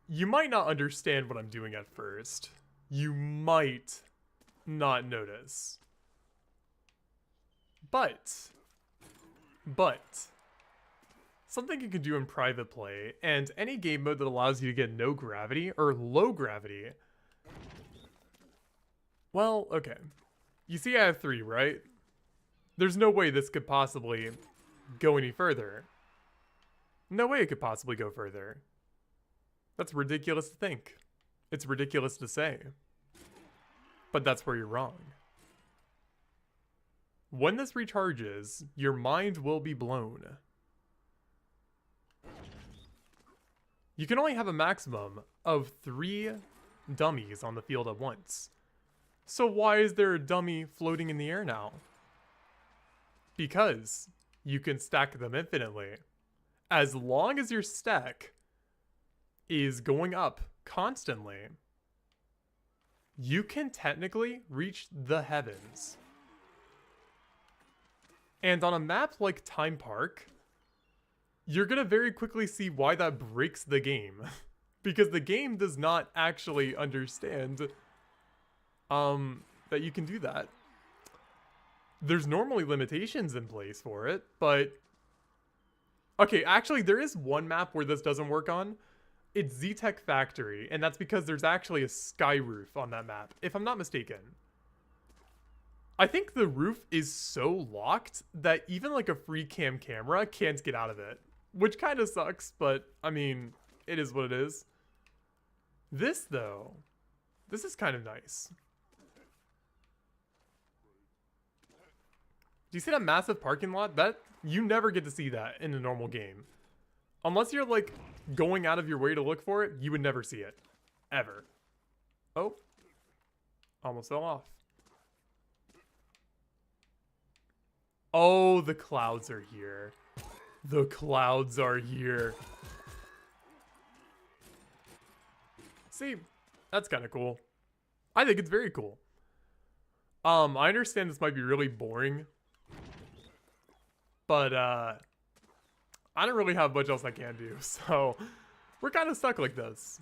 you might not understand what I'm doing at first. You might not notice. But, something you can do in private play, and any game mode that allows you to get no gravity, or low gravity. Well, okay. You see I have 3, right? There's no way this could possibly go any further. No way it could possibly go further. That's ridiculous to think. It's ridiculous to say. But that's where you're wrong. When this recharges, your mind will be blown. You can only have a maximum of 3 dummies on the field at once. So why is there a dummy floating in the air now? Because you can stack them infinitely. As long as your stack is going up constantly, you can technically reach the heavens. And on a map like Time Park, you're gonna very quickly see why that breaks the game. Because the game does not actually understand that you can do that. There's normally limitations in place for it, but... Okay, actually, there is one map where this doesn't work on. It's Z-Tech Factory, and that's because there's actually a sky roof on that map, if I'm not mistaken. I think the roof is so locked that even like a free cam camera can't get out of it. Which kind of sucks, but I mean, it is what it is. This, though, this is kind of nice. Do you see that massive parking lot? That you never get to see that in a normal game. Unless you're like going out of your way to look for it, you would never see it. Ever. Oh. Almost fell off. Oh, the clouds are here. The clouds are here. See, that's kind of cool. I think it's very cool. I understand this might be really boring, but I don't really have much else I can do, so we're kind of stuck like this.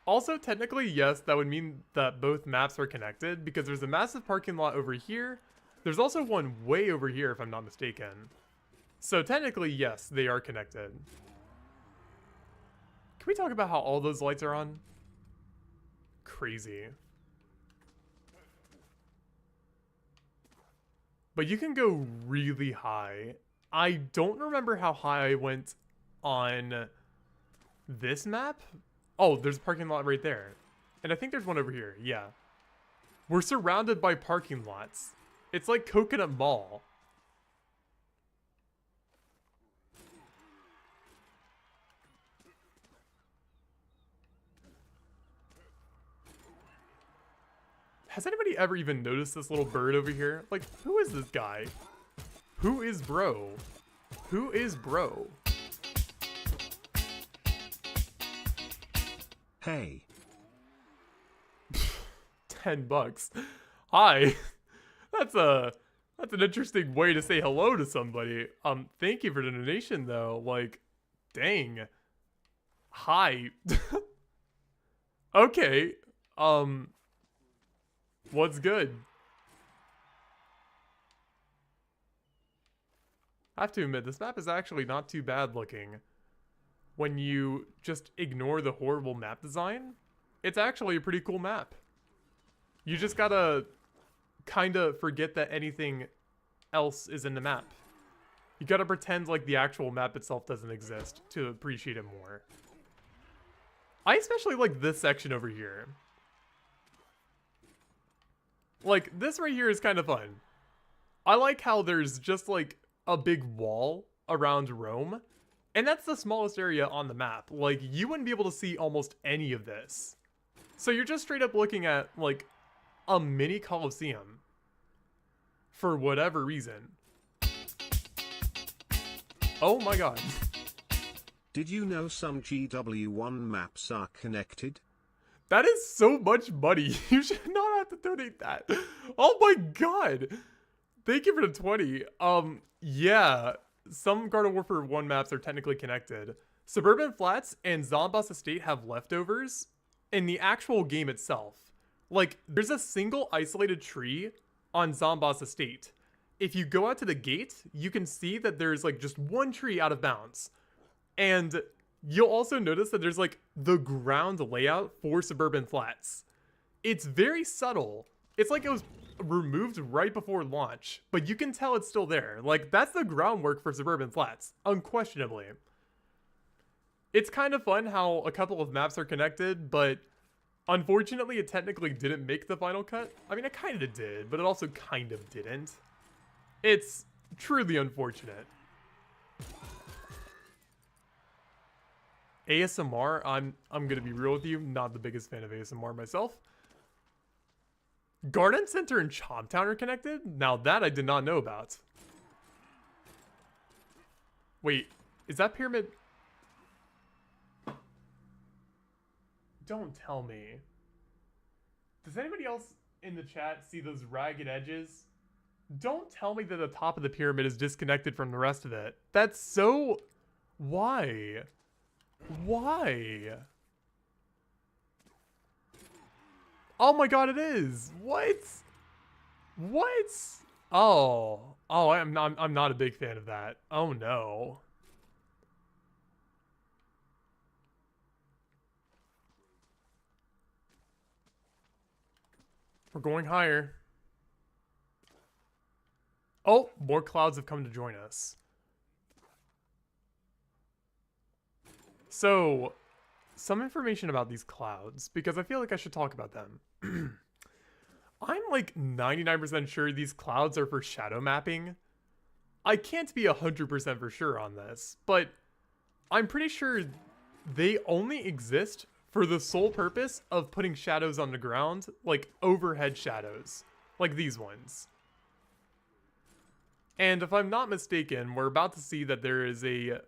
Also, technically, yes, that would mean that both maps are connected because there's a massive parking lot over here. There's also one way over here, if I'm not mistaken. So technically, yes, they are connected. Can we talk about how all those lights are on? Crazy. But you can go really high. I don't remember how high I went on this map. Oh, there's a parking lot right there. And I think there's one over here. Yeah. We're surrounded by parking lots. It's like Coconut Mall. Has anybody ever even noticed this little bird over here? Like, who is this guy? Who is bro? Who is bro? Hey. $10. Hi. That's an interesting way to say hello to somebody. Thank you for the donation though. Like, dang. Hi. Okay. What's good? I have to admit, this map is actually not too bad looking. When you just ignore the horrible map design, it's actually a pretty cool map. You just gotta kind of forget that anything else is in the map. You gotta pretend like the actual map itself doesn't exist to appreciate it more. I especially like this section over here. Like, this right here is kind of fun. I like how there's just like a big wall around Rome, and that's the smallest area on the map. Like, you wouldn't be able to see almost any of this. So you're just straight up looking at like a mini Colosseum for whatever reason. Oh my god. Did you know some GW1 maps are connected? That is so much money. You should not have to donate that. Oh my god. Thank you for the 20. Yeah. Some Garden Warfare 1 maps are technically connected. Suburban Flats and Zomboss Estate have leftovers in the actual game itself. Like, there's a single isolated tree on Zomboss Estate. If you go out to the gate, you can see that there's like just one tree out of bounds. And you'll also notice that there's like the ground layout for Suburban Flats. It's very subtle. It's like it was removed right before launch, but you can tell it's still there. Like, that's the groundwork for Suburban Flats, unquestionably. It's kind of fun how a couple of maps are connected, but unfortunately it technically didn't make the final cut. I mean, it kind of did, but it also kind of didn't. It's truly unfortunate. ASMR, I'm gonna be real with you, not the biggest fan of ASMR myself. Garden Center and Chomtown are connected? Now that I did not know about. Wait, is that pyramid? Don't tell me. Does anybody else in the chat see those ragged edges? Don't tell me that the top of the pyramid is disconnected from the rest of it. That's so... Why? Why? Oh my god, it is. What? What? Oh. Oh, I'm not a big fan of that. Oh no. We're going higher. Oh, more clouds have come to join us. So, some information about these clouds, because I feel like I should talk about them. I'm like 99% sure these clouds are for shadow mapping. I can't be 100% for sure on this, but I'm pretty sure they only exist for the sole purpose of putting shadows on the ground, like overhead shadows, like these ones. And if I'm not mistaken, we're about to see that there is a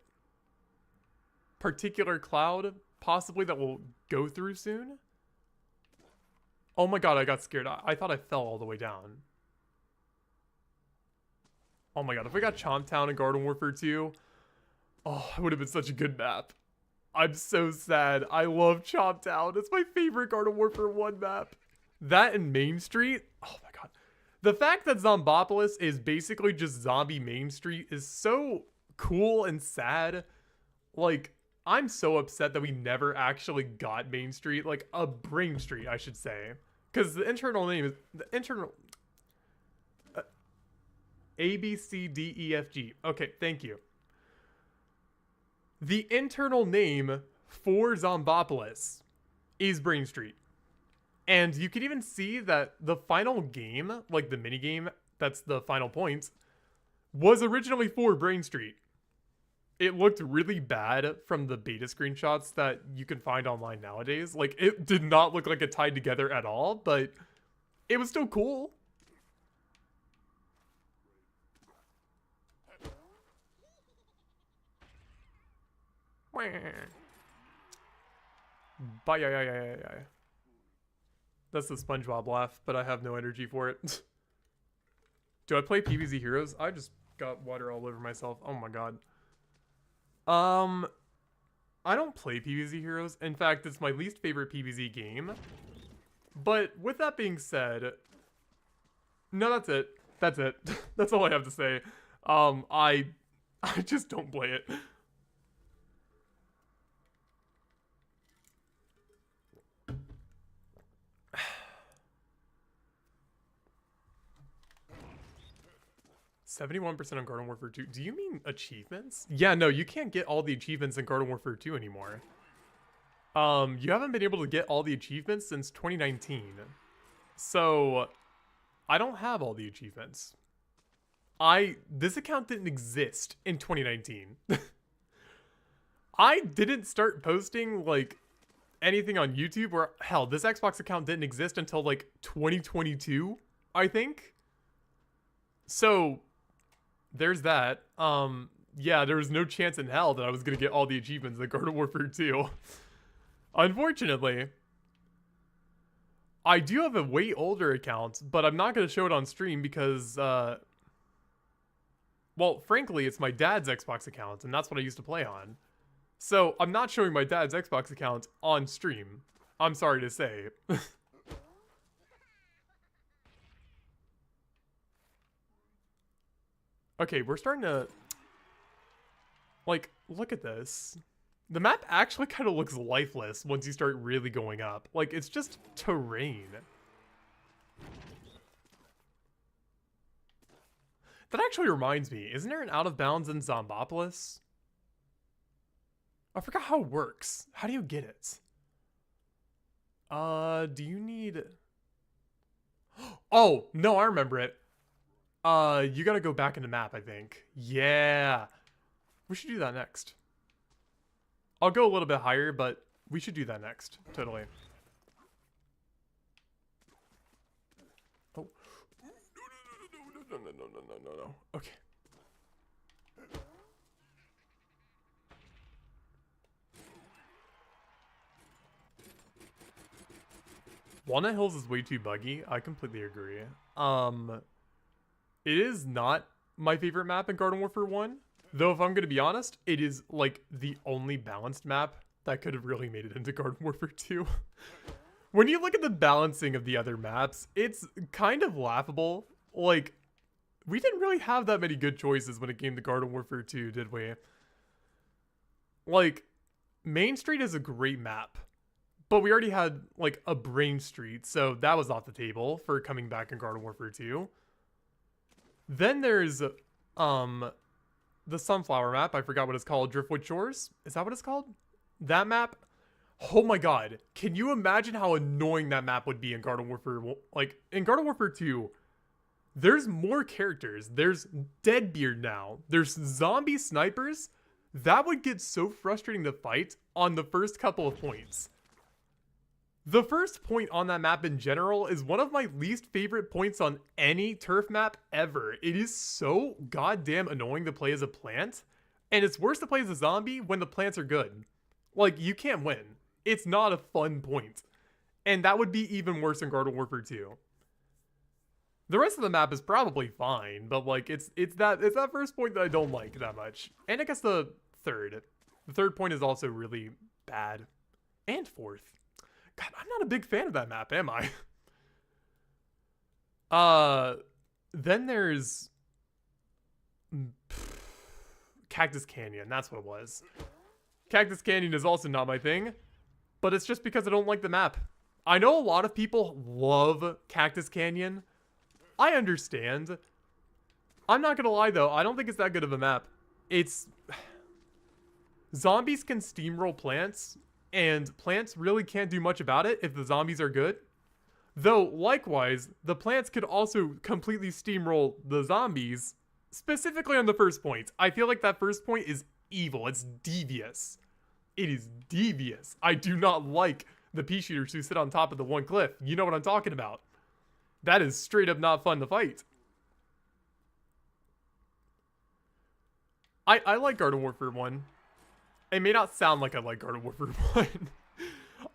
particular cloud, possibly, that will go through soon. Oh my god, I got scared. I thought I fell all the way down. Oh my god, if we got Chomp Town in Garden Warfare 2, oh, it would have been such a good map. I'm so sad. I love Chomp Town. It's my favorite Garden Warfare 1 map. That and Main Street, oh my god. The fact that Zombopolis is basically just zombie Main Street is so cool and sad. Like, I'm so upset that we never actually got Main Street, like a Brain Street, I should say. Because the internal name is, the internal, A, B, C, D, E, F, G. Okay, thank you. The internal name for Zombopolis is Brain Street. And you can even see that the final game, like the mini game, that's the final point, was originally for Brain Street. It looked really bad from the beta screenshots that you can find online nowadays. Like, it did not look like it tied together at all, but it was still cool. Bye. That's the SpongeBob laugh, but I have no energy for it. Do I play PvZ Heroes? I just got water all over myself. Oh my god. I don't play PvZ Heroes. In fact, it's my least favorite PvZ game. But with that being said, no, that's it. That's it. That's all I have to say. I just don't play it. 71% on Garden Warfare 2. Do you mean achievements? Yeah, no, you can't get all the achievements in Garden Warfare 2 anymore. You haven't been able to get all the achievements since 2019. So, I don't have all the achievements. This account didn't exist in 2019. I didn't start posting, like, anything on YouTube, or, hell, this Xbox account didn't exist until, like, 2022, I think. So, there's that. Yeah, there was no chance in hell that I was gonna get all the achievements in Garden Warfare 2. Unfortunately. I do have a way older account, but I'm not gonna show it on stream because, well, frankly, it's my dad's Xbox account, and that's what I used to play on. So, I'm not showing my dad's Xbox account on stream. I'm sorry to say. Okay, we're starting to, like, look at this. The map actually kind of looks lifeless once you start really going up. Like, it's just terrain. That actually reminds me, isn't there an out of bounds in Zombopolis? I forgot how it works. How do you get it? Do you need... Oh, no, I remember it. You gotta go back in the map, I think. Yeah. We should do that next. I'll go a little bit higher, but we should do that next. Totally. Oh. No. Okay. Walnut Hills is way too buggy. I completely agree. It is not my favorite map in Garden Warfare 1. Though, if I'm going to be honest, it is, like, the only balanced map that could have really made it into Garden Warfare 2. When you look at the balancing of the other maps, it's kind of laughable. Like, we didn't really have that many good choices when it came to Garden Warfare 2, did we? Like, Main Street is a great map. But we already had, like, a Brain Street, so that was off the table for coming back in Garden Warfare 2. Then there's, the Sunflower map. I forgot what it's called. Driftwood Shores? Is that what it's called? That map? Oh my god. Can you imagine how annoying that map would be in Garden Warfare? Like, in Garden Warfare 2, There's more characters. There's Deadbeard now. There's zombie snipers. That would get so frustrating to fight on the first couple of points. The first point on that map in general is one of my least favorite points on any turf map ever. It is so goddamn annoying to play as a plant, and it's worse to play as a zombie when the plants are good. Like, you can't win. It's not a fun point. And that would be even worse in Garden Warfare 2. The rest of the map is probably fine, but like it's that first point that I don't like that much. And I guess the third point is also really bad. And fourth. God, I'm not a big fan of that map, am I? Then there's Cactus Canyon, that's what it was. Cactus Canyon is also not my thing, but it's just because I don't like the map. I know a lot of people love Cactus Canyon. I understand. I'm not gonna lie though, I don't think it's that good of a map. It's... Zombies can steamroll plants, and plants really can't do much about it if the zombies are good. Though, likewise, the plants could also completely steamroll the zombies, specifically on the first point. I feel like that first point is evil. It's devious. It is devious. I do not like the pea shooters who sit on top of the one cliff. You know what I'm talking about. That is straight up not fun to fight. I like Garden Warfare 1. It may not sound like I like Garden Warfare 1.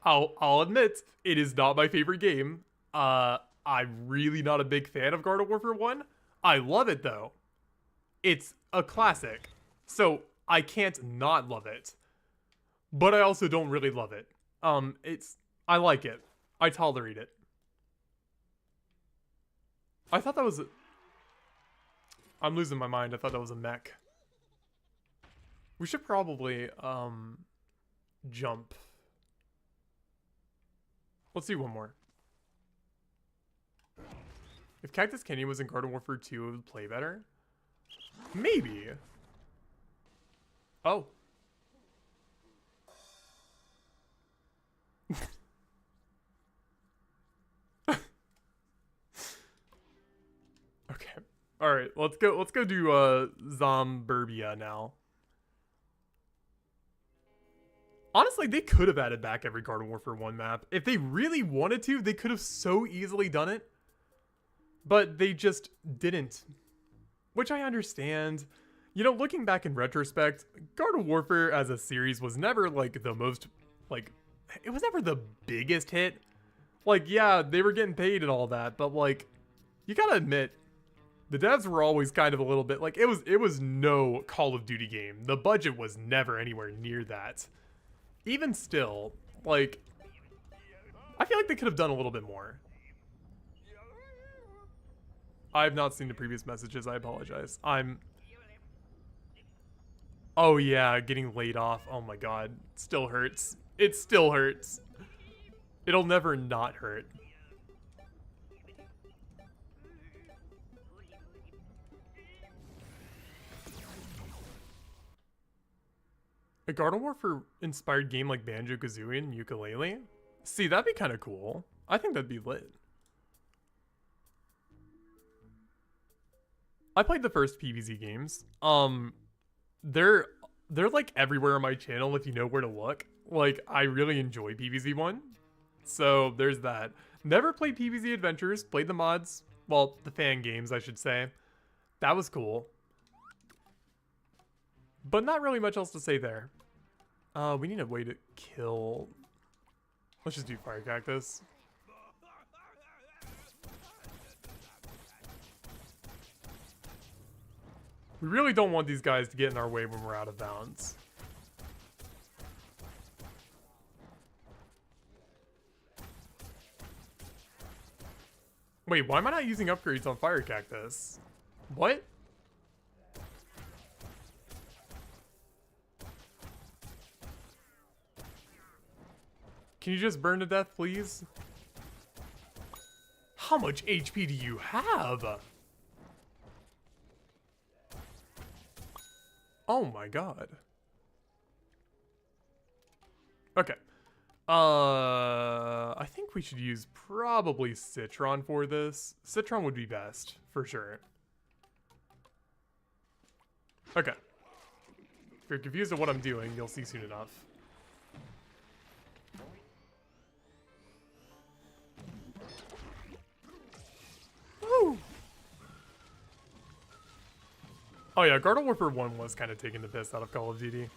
I'll admit, it is not my favorite game. I'm really not a big fan of Garden Warfare 1. I love it though. It's a classic. So I can't not love it. But I also don't really love it. I like it. I tolerate it. I thought that was I'm losing my mind. I thought that was a mech. We should probably, jump. Let's do one more. If Cactus Canyon was in Garden Warfare 2, it would play better. Maybe. Oh. Okay. All right. Let's go do Zomburbia now. Honestly, they could have added back every Garden Warfare 1 map. If they really wanted to, they could have so easily done it. But they just didn't. Which I understand. You know, looking back in retrospect, Garden Warfare as a series was never like the most, like, it was never the biggest hit. Like, yeah, they were getting paid and all that, but like, you gotta admit, the devs were always kind of a little bit, like, it was no Call of Duty game. The budget was never anywhere near that. Even still, like, I feel like they could have done a little bit more. I have not seen the previous messages. I apologize. Oh yeah, getting laid off. Oh my god. It still hurts. It still hurts. It'll never not hurt. A Garden Warfare inspired game like Banjo-Kazooie and Yooka-Laylee? See, that'd be kind of cool. I think that'd be lit. I played the first PvZ games. They're like everywhere on my channel if you know where to look. Like, I really enjoy PvZ1. So there's that. Never played PvZ Adventures, played the mods. Well, the fan games, I should say. That was cool. But not really much else to say there. We need a way to kill... Let's just do Fire Cactus. We really don't want these guys to get in our way when we're out of bounds. Wait, why am I not using upgrades on Fire Cactus? What? Can you just burn to death, please? How much HP do you have? Oh my god. Okay. I think we should use probably Citron for this. Citron would be best, for sure. Okay. If you're confused at what I'm doing, you'll see soon enough. Woo! Oh yeah, Garden Warfare 1 was kind of taking the piss out of Call of Duty.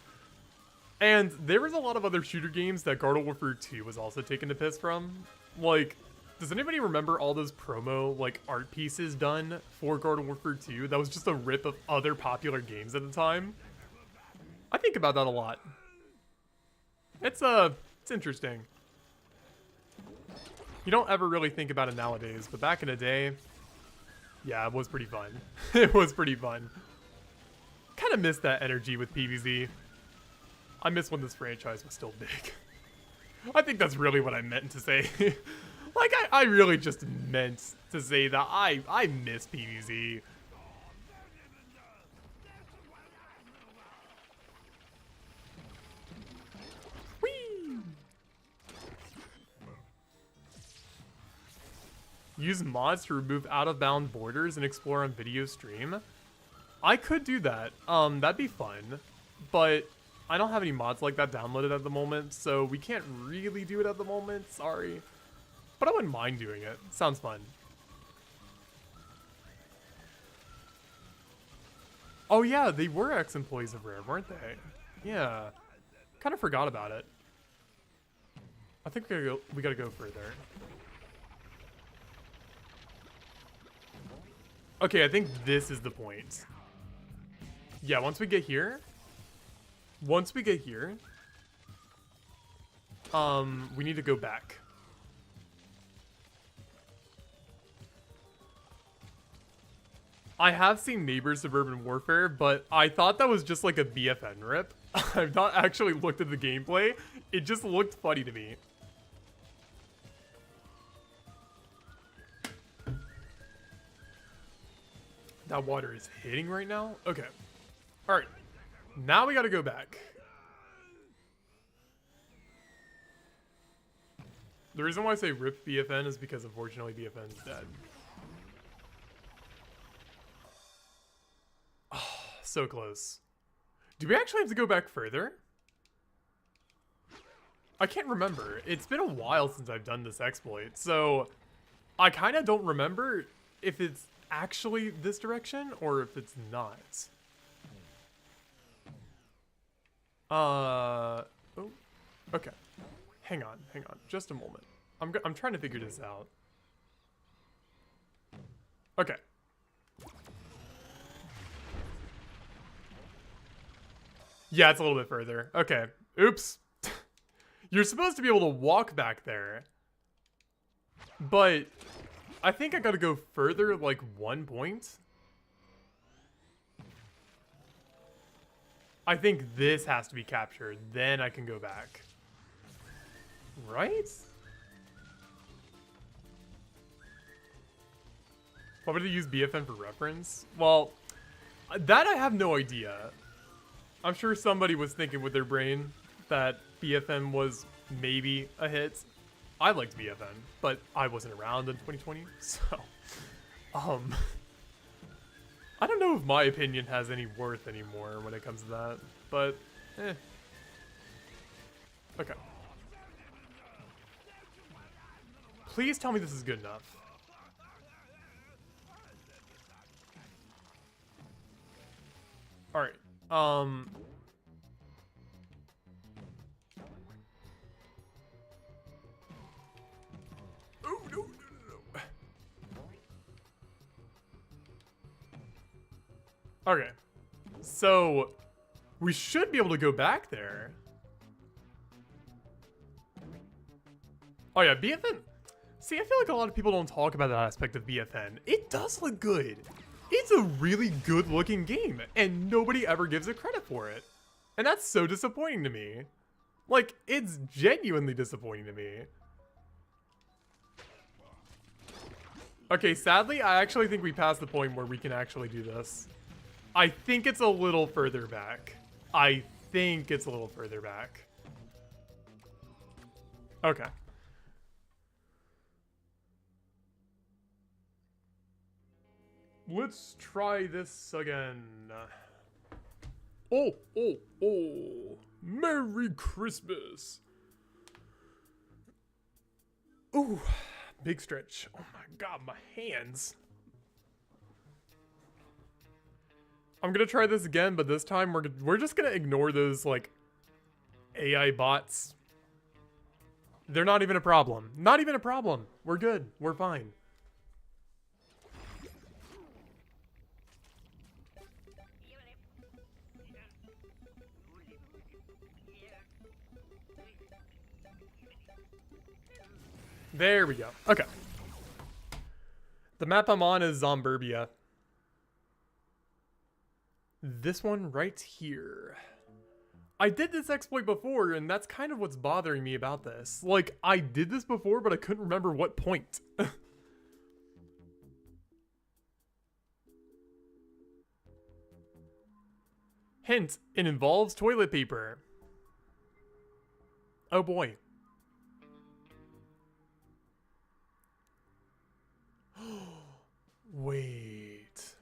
And there was a lot of other shooter games that Garden Warfare 2 was also taking the piss from. Like, does anybody remember all those promo, like, art pieces done for Garden Warfare 2? That was just a rip of other popular games at the time. I think about that a lot. It's interesting. You don't ever really think about it nowadays, but back in the day, yeah, it was pretty fun. It was pretty fun. Kind of miss that energy with PvZ. I miss when this franchise was still big. I think that's really what I meant to say. Like, I really just meant to say that I miss PvZ. Whee! Use mods to remove out-of-bound borders and explore on video stream. I could do that. That'd be fun. But I don't have any mods like that downloaded at the moment, so we can't really do it at the moment, sorry. But I wouldn't mind doing it. Sounds fun. Oh yeah, they were ex-employees of Rare, weren't they? Yeah. Kind of forgot about it. I think we gotta go further. Okay, I think this is the point. Yeah, once we get here, we need to go back. I have seen Neighbor Suburban Warfare, but I thought that was just like a BFN rip. I've not actually looked at the gameplay. It just looked funny to me. That water is hitting right now? Okay. Alright. Now we gotta go back. The reason why I say RIP BFN is because unfortunately BFN is dead. Oh, so close. Do we actually have to go back further? I can't remember. It's been a while since I've done this exploit, so I kind of don't remember if it's actually this direction or if it's not. Oh, okay. Hang on, just a moment. I'm trying to figure this out. Okay. Yeah, it's a little bit further. Okay. Oops. You're supposed to be able to walk back there. But I think I gotta go further, like 1 point. I think this has to be captured. Then I can go back. Right? Why would they use BFN for reference? Well, that I have no idea. I'm sure somebody was thinking with their brain that BFN was maybe a hit. I liked BFN, but I wasn't around in 2020, so I don't know if my opinion has any worth anymore when it comes to that, but okay. Please tell me this is good enough. All right. Oh, no. Okay. So, we should be able to go back there. Oh yeah, BFN. See, I feel like a lot of people don't talk about that aspect of BFN. It does look good. It's a really good looking game, and nobody ever gives it credit for it. And that's so disappointing to me. Like, it's genuinely disappointing to me. Okay, sadly, I actually think we passed the point where we can actually do this. I think it's a little further back. Okay. Let's try this again. Oh, oh, oh. Merry Christmas. Ooh, big stretch. Oh my god, my hands. I'm gonna try this again, but this time we're just gonna ignore those, like, AI bots. They're not even a problem. Not even a problem. We're good. We're fine. There we go. Okay. The map I'm on is Zomburbia. This one right here. I did this exploit before, and that's kind of what's bothering me about this. Like, I did this before, but I couldn't remember what point. Hint, it involves toilet paper. Oh boy. Wait.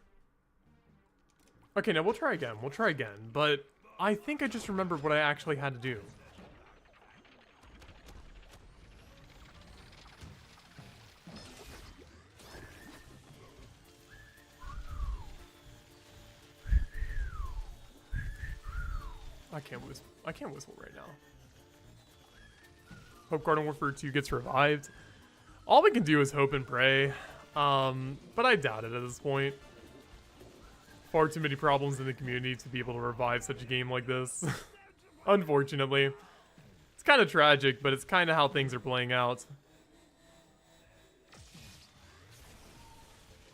Okay, now we'll try again. We'll try again, but I think I just remembered what I actually had to do. I can't whistle right now. Hope Garden Warfare 2 gets revived. All we can do is hope and pray. But I doubt it at this point. Far too many problems in the community to be able to revive such a game like this. Unfortunately. It's kind of tragic, but it's kind of how things are playing out.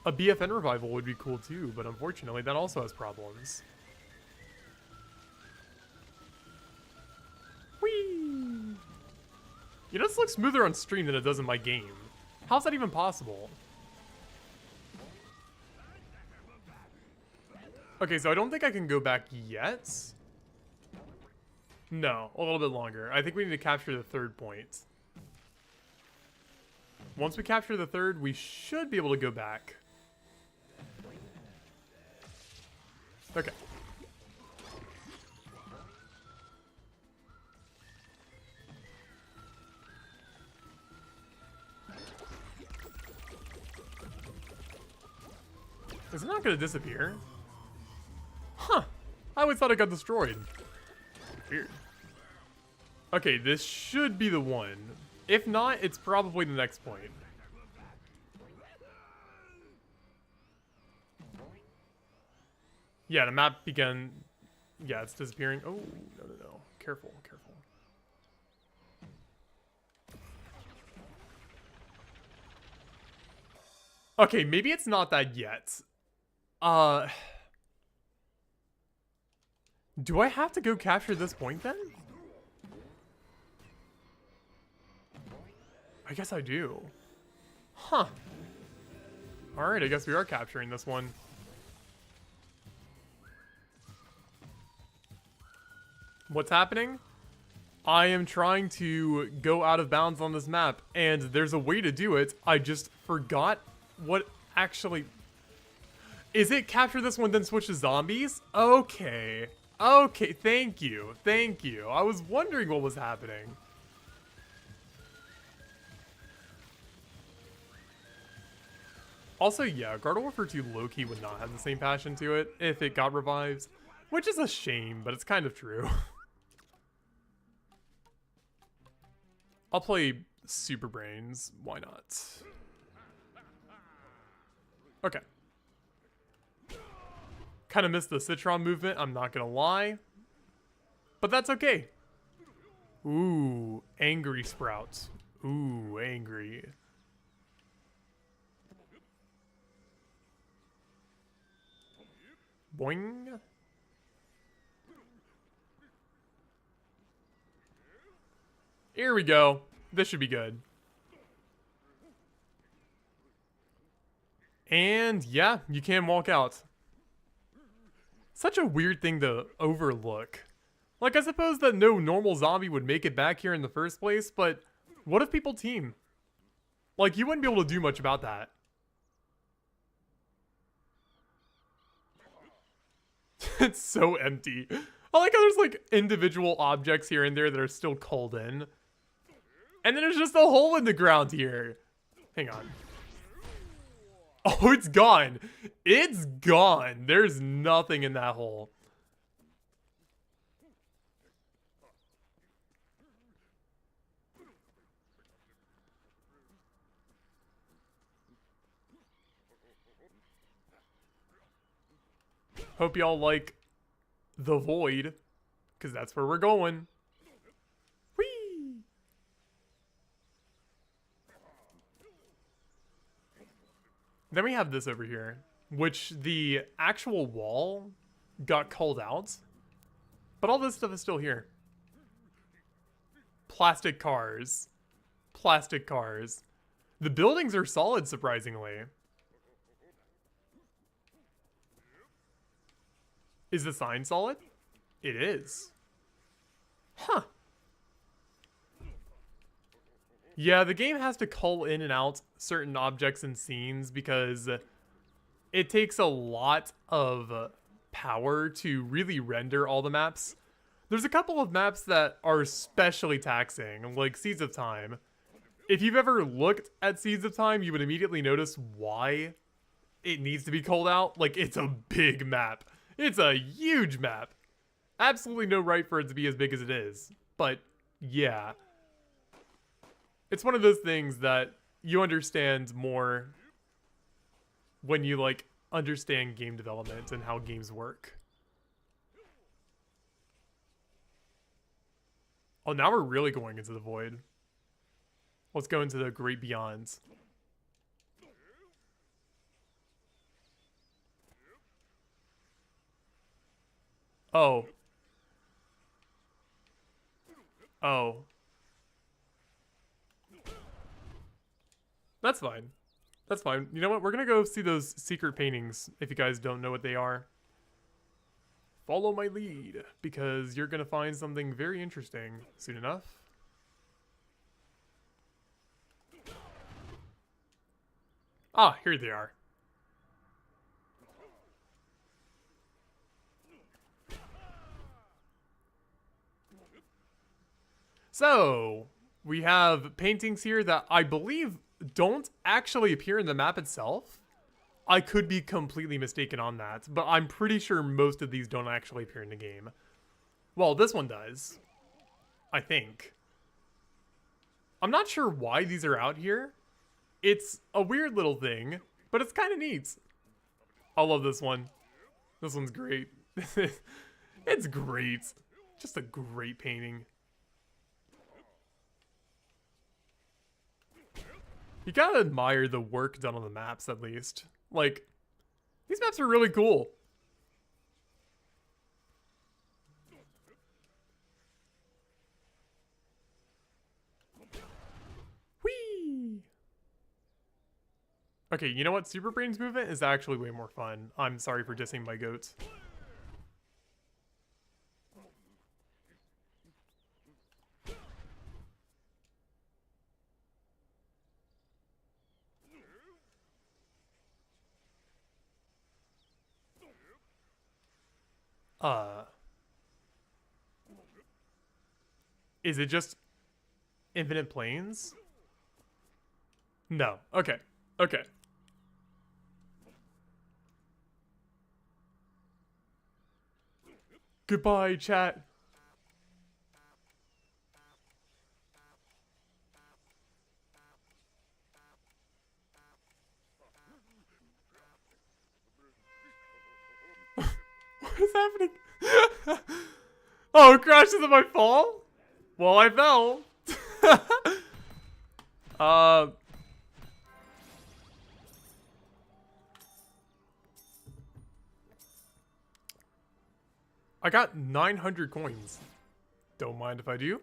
A BFN revival would be cool too, but unfortunately that also has problems. Whee! You know, this looks smoother on stream than it does in my game. How's that even possible? Okay, so I don't think I can go back yet. No, a little bit longer. I think we need to capture the third point. Once we capture the third, we should be able to go back. Okay. Is it not going to disappear? Huh. I always thought it got destroyed. Weird. Okay, this should be the one. If not, it's probably the next point. Yeah, the map began... Yeah, it's disappearing. Oh, no, no, no. Careful, careful. Okay, maybe it's not that yet. Do I have to go capture this point then? I guess I do. Huh. Alright, I guess we are capturing this one. What's happening? I am trying to go out of bounds on this map, and there's a way to do it. I just forgot what actually... Is it capture this one, then switch to zombies? Okay. Okay, thank you. Thank you. I was wondering what was happening. Also, yeah, Garden Warfare 2 low-key would not have the same passion to it if it got revived. Which is a shame, but it's kind of true. I'll play Super Brains. Why not? Okay. Kind of missed the Citron movement, I'm not gonna lie. But that's okay. Ooh, angry sprouts. Ooh, angry. Boing. Here we go. This should be good. And yeah, you can walk out. Such a weird thing to overlook. Like, I suppose that no normal zombie would make it back here in the first place, but What if people team? Like, you wouldn't be able to do much about that. It's so empty. I like how there's like individual objects here and there that are still called in. And then there's just a hole in the ground here. Hang on. Oh, it's gone. It's gone. There's nothing in that hole. Hope y'all like the void, because that's where we're going. Whee! Then we have this over here, which the actual wall got called out, but all this stuff is still here. Plastic cars. Plastic cars. The buildings are solid, surprisingly. Is the sign solid? It is. Huh. Yeah, the game has to call in and out certain objects and scenes because it takes a lot of power to really render all the maps. There's a couple of maps that are especially taxing, like Seeds of Time. If you've ever looked at Seeds of Time, you would immediately notice why it needs to be called out. Like, it's a big map. It's a huge map. Absolutely no right for it to be as big as it is. But, yeah. It's one of those things that you understand more when you, like, understand game development and how games work. Oh, now we're really going into the void. Let's go into the great beyonds. Oh. Oh. That's fine. That's fine. You know what? We're gonna go see those secret paintings if you guys don't know what they are. Follow my lead, because you're gonna find something very interesting soon enough. Ah, here they are. So, we have paintings here that I believe don't actually appear in the map itself. I could be completely mistaken on that, but I'm pretty sure most of these don't actually appear in the game. Well, this one does. I think. I'm not sure why these are out here. It's a weird little thing, but it's kind of neat. I love this one. This one's great. It's great. Just a great painting. You gotta admire the work done on the maps, at least. Like, these maps are really cool. Whee! Okay, you know what? Super Brain's movement is actually way more fun. I'm sorry for dissing my goats. Is it just infinite planes? No. Okay. Okay. Goodbye, chat. What is happening? Oh, it crashes in my fall? Well, I fell. I got 900 coins. Don't mind if I do.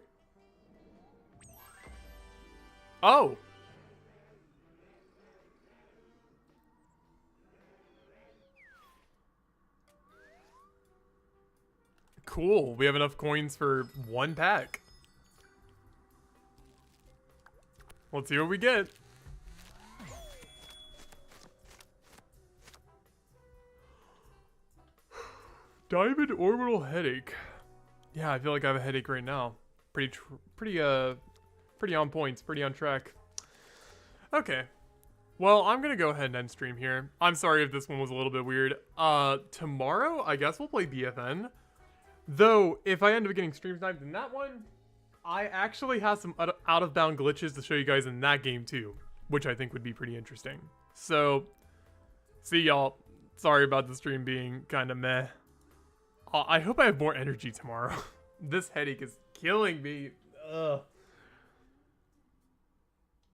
Oh. Cool. We have enough coins for one pack. Let's see what we get. Diamond orbital headache. Yeah, I feel like I have a headache right now. Pretty on points, pretty on track. Okay. Well, I'm gonna go ahead and end stream here. I'm sorry if this one was a little bit weird. Tomorrow, I guess we'll play BFN. Though, if I end up getting stream sniped in that one, I actually have some out-of-bound glitches to show you guys in that game too, which I think would be pretty interesting. So, see y'all. Sorry about the stream being kind of meh. I hope I have more energy tomorrow. This headache is killing me. Ugh.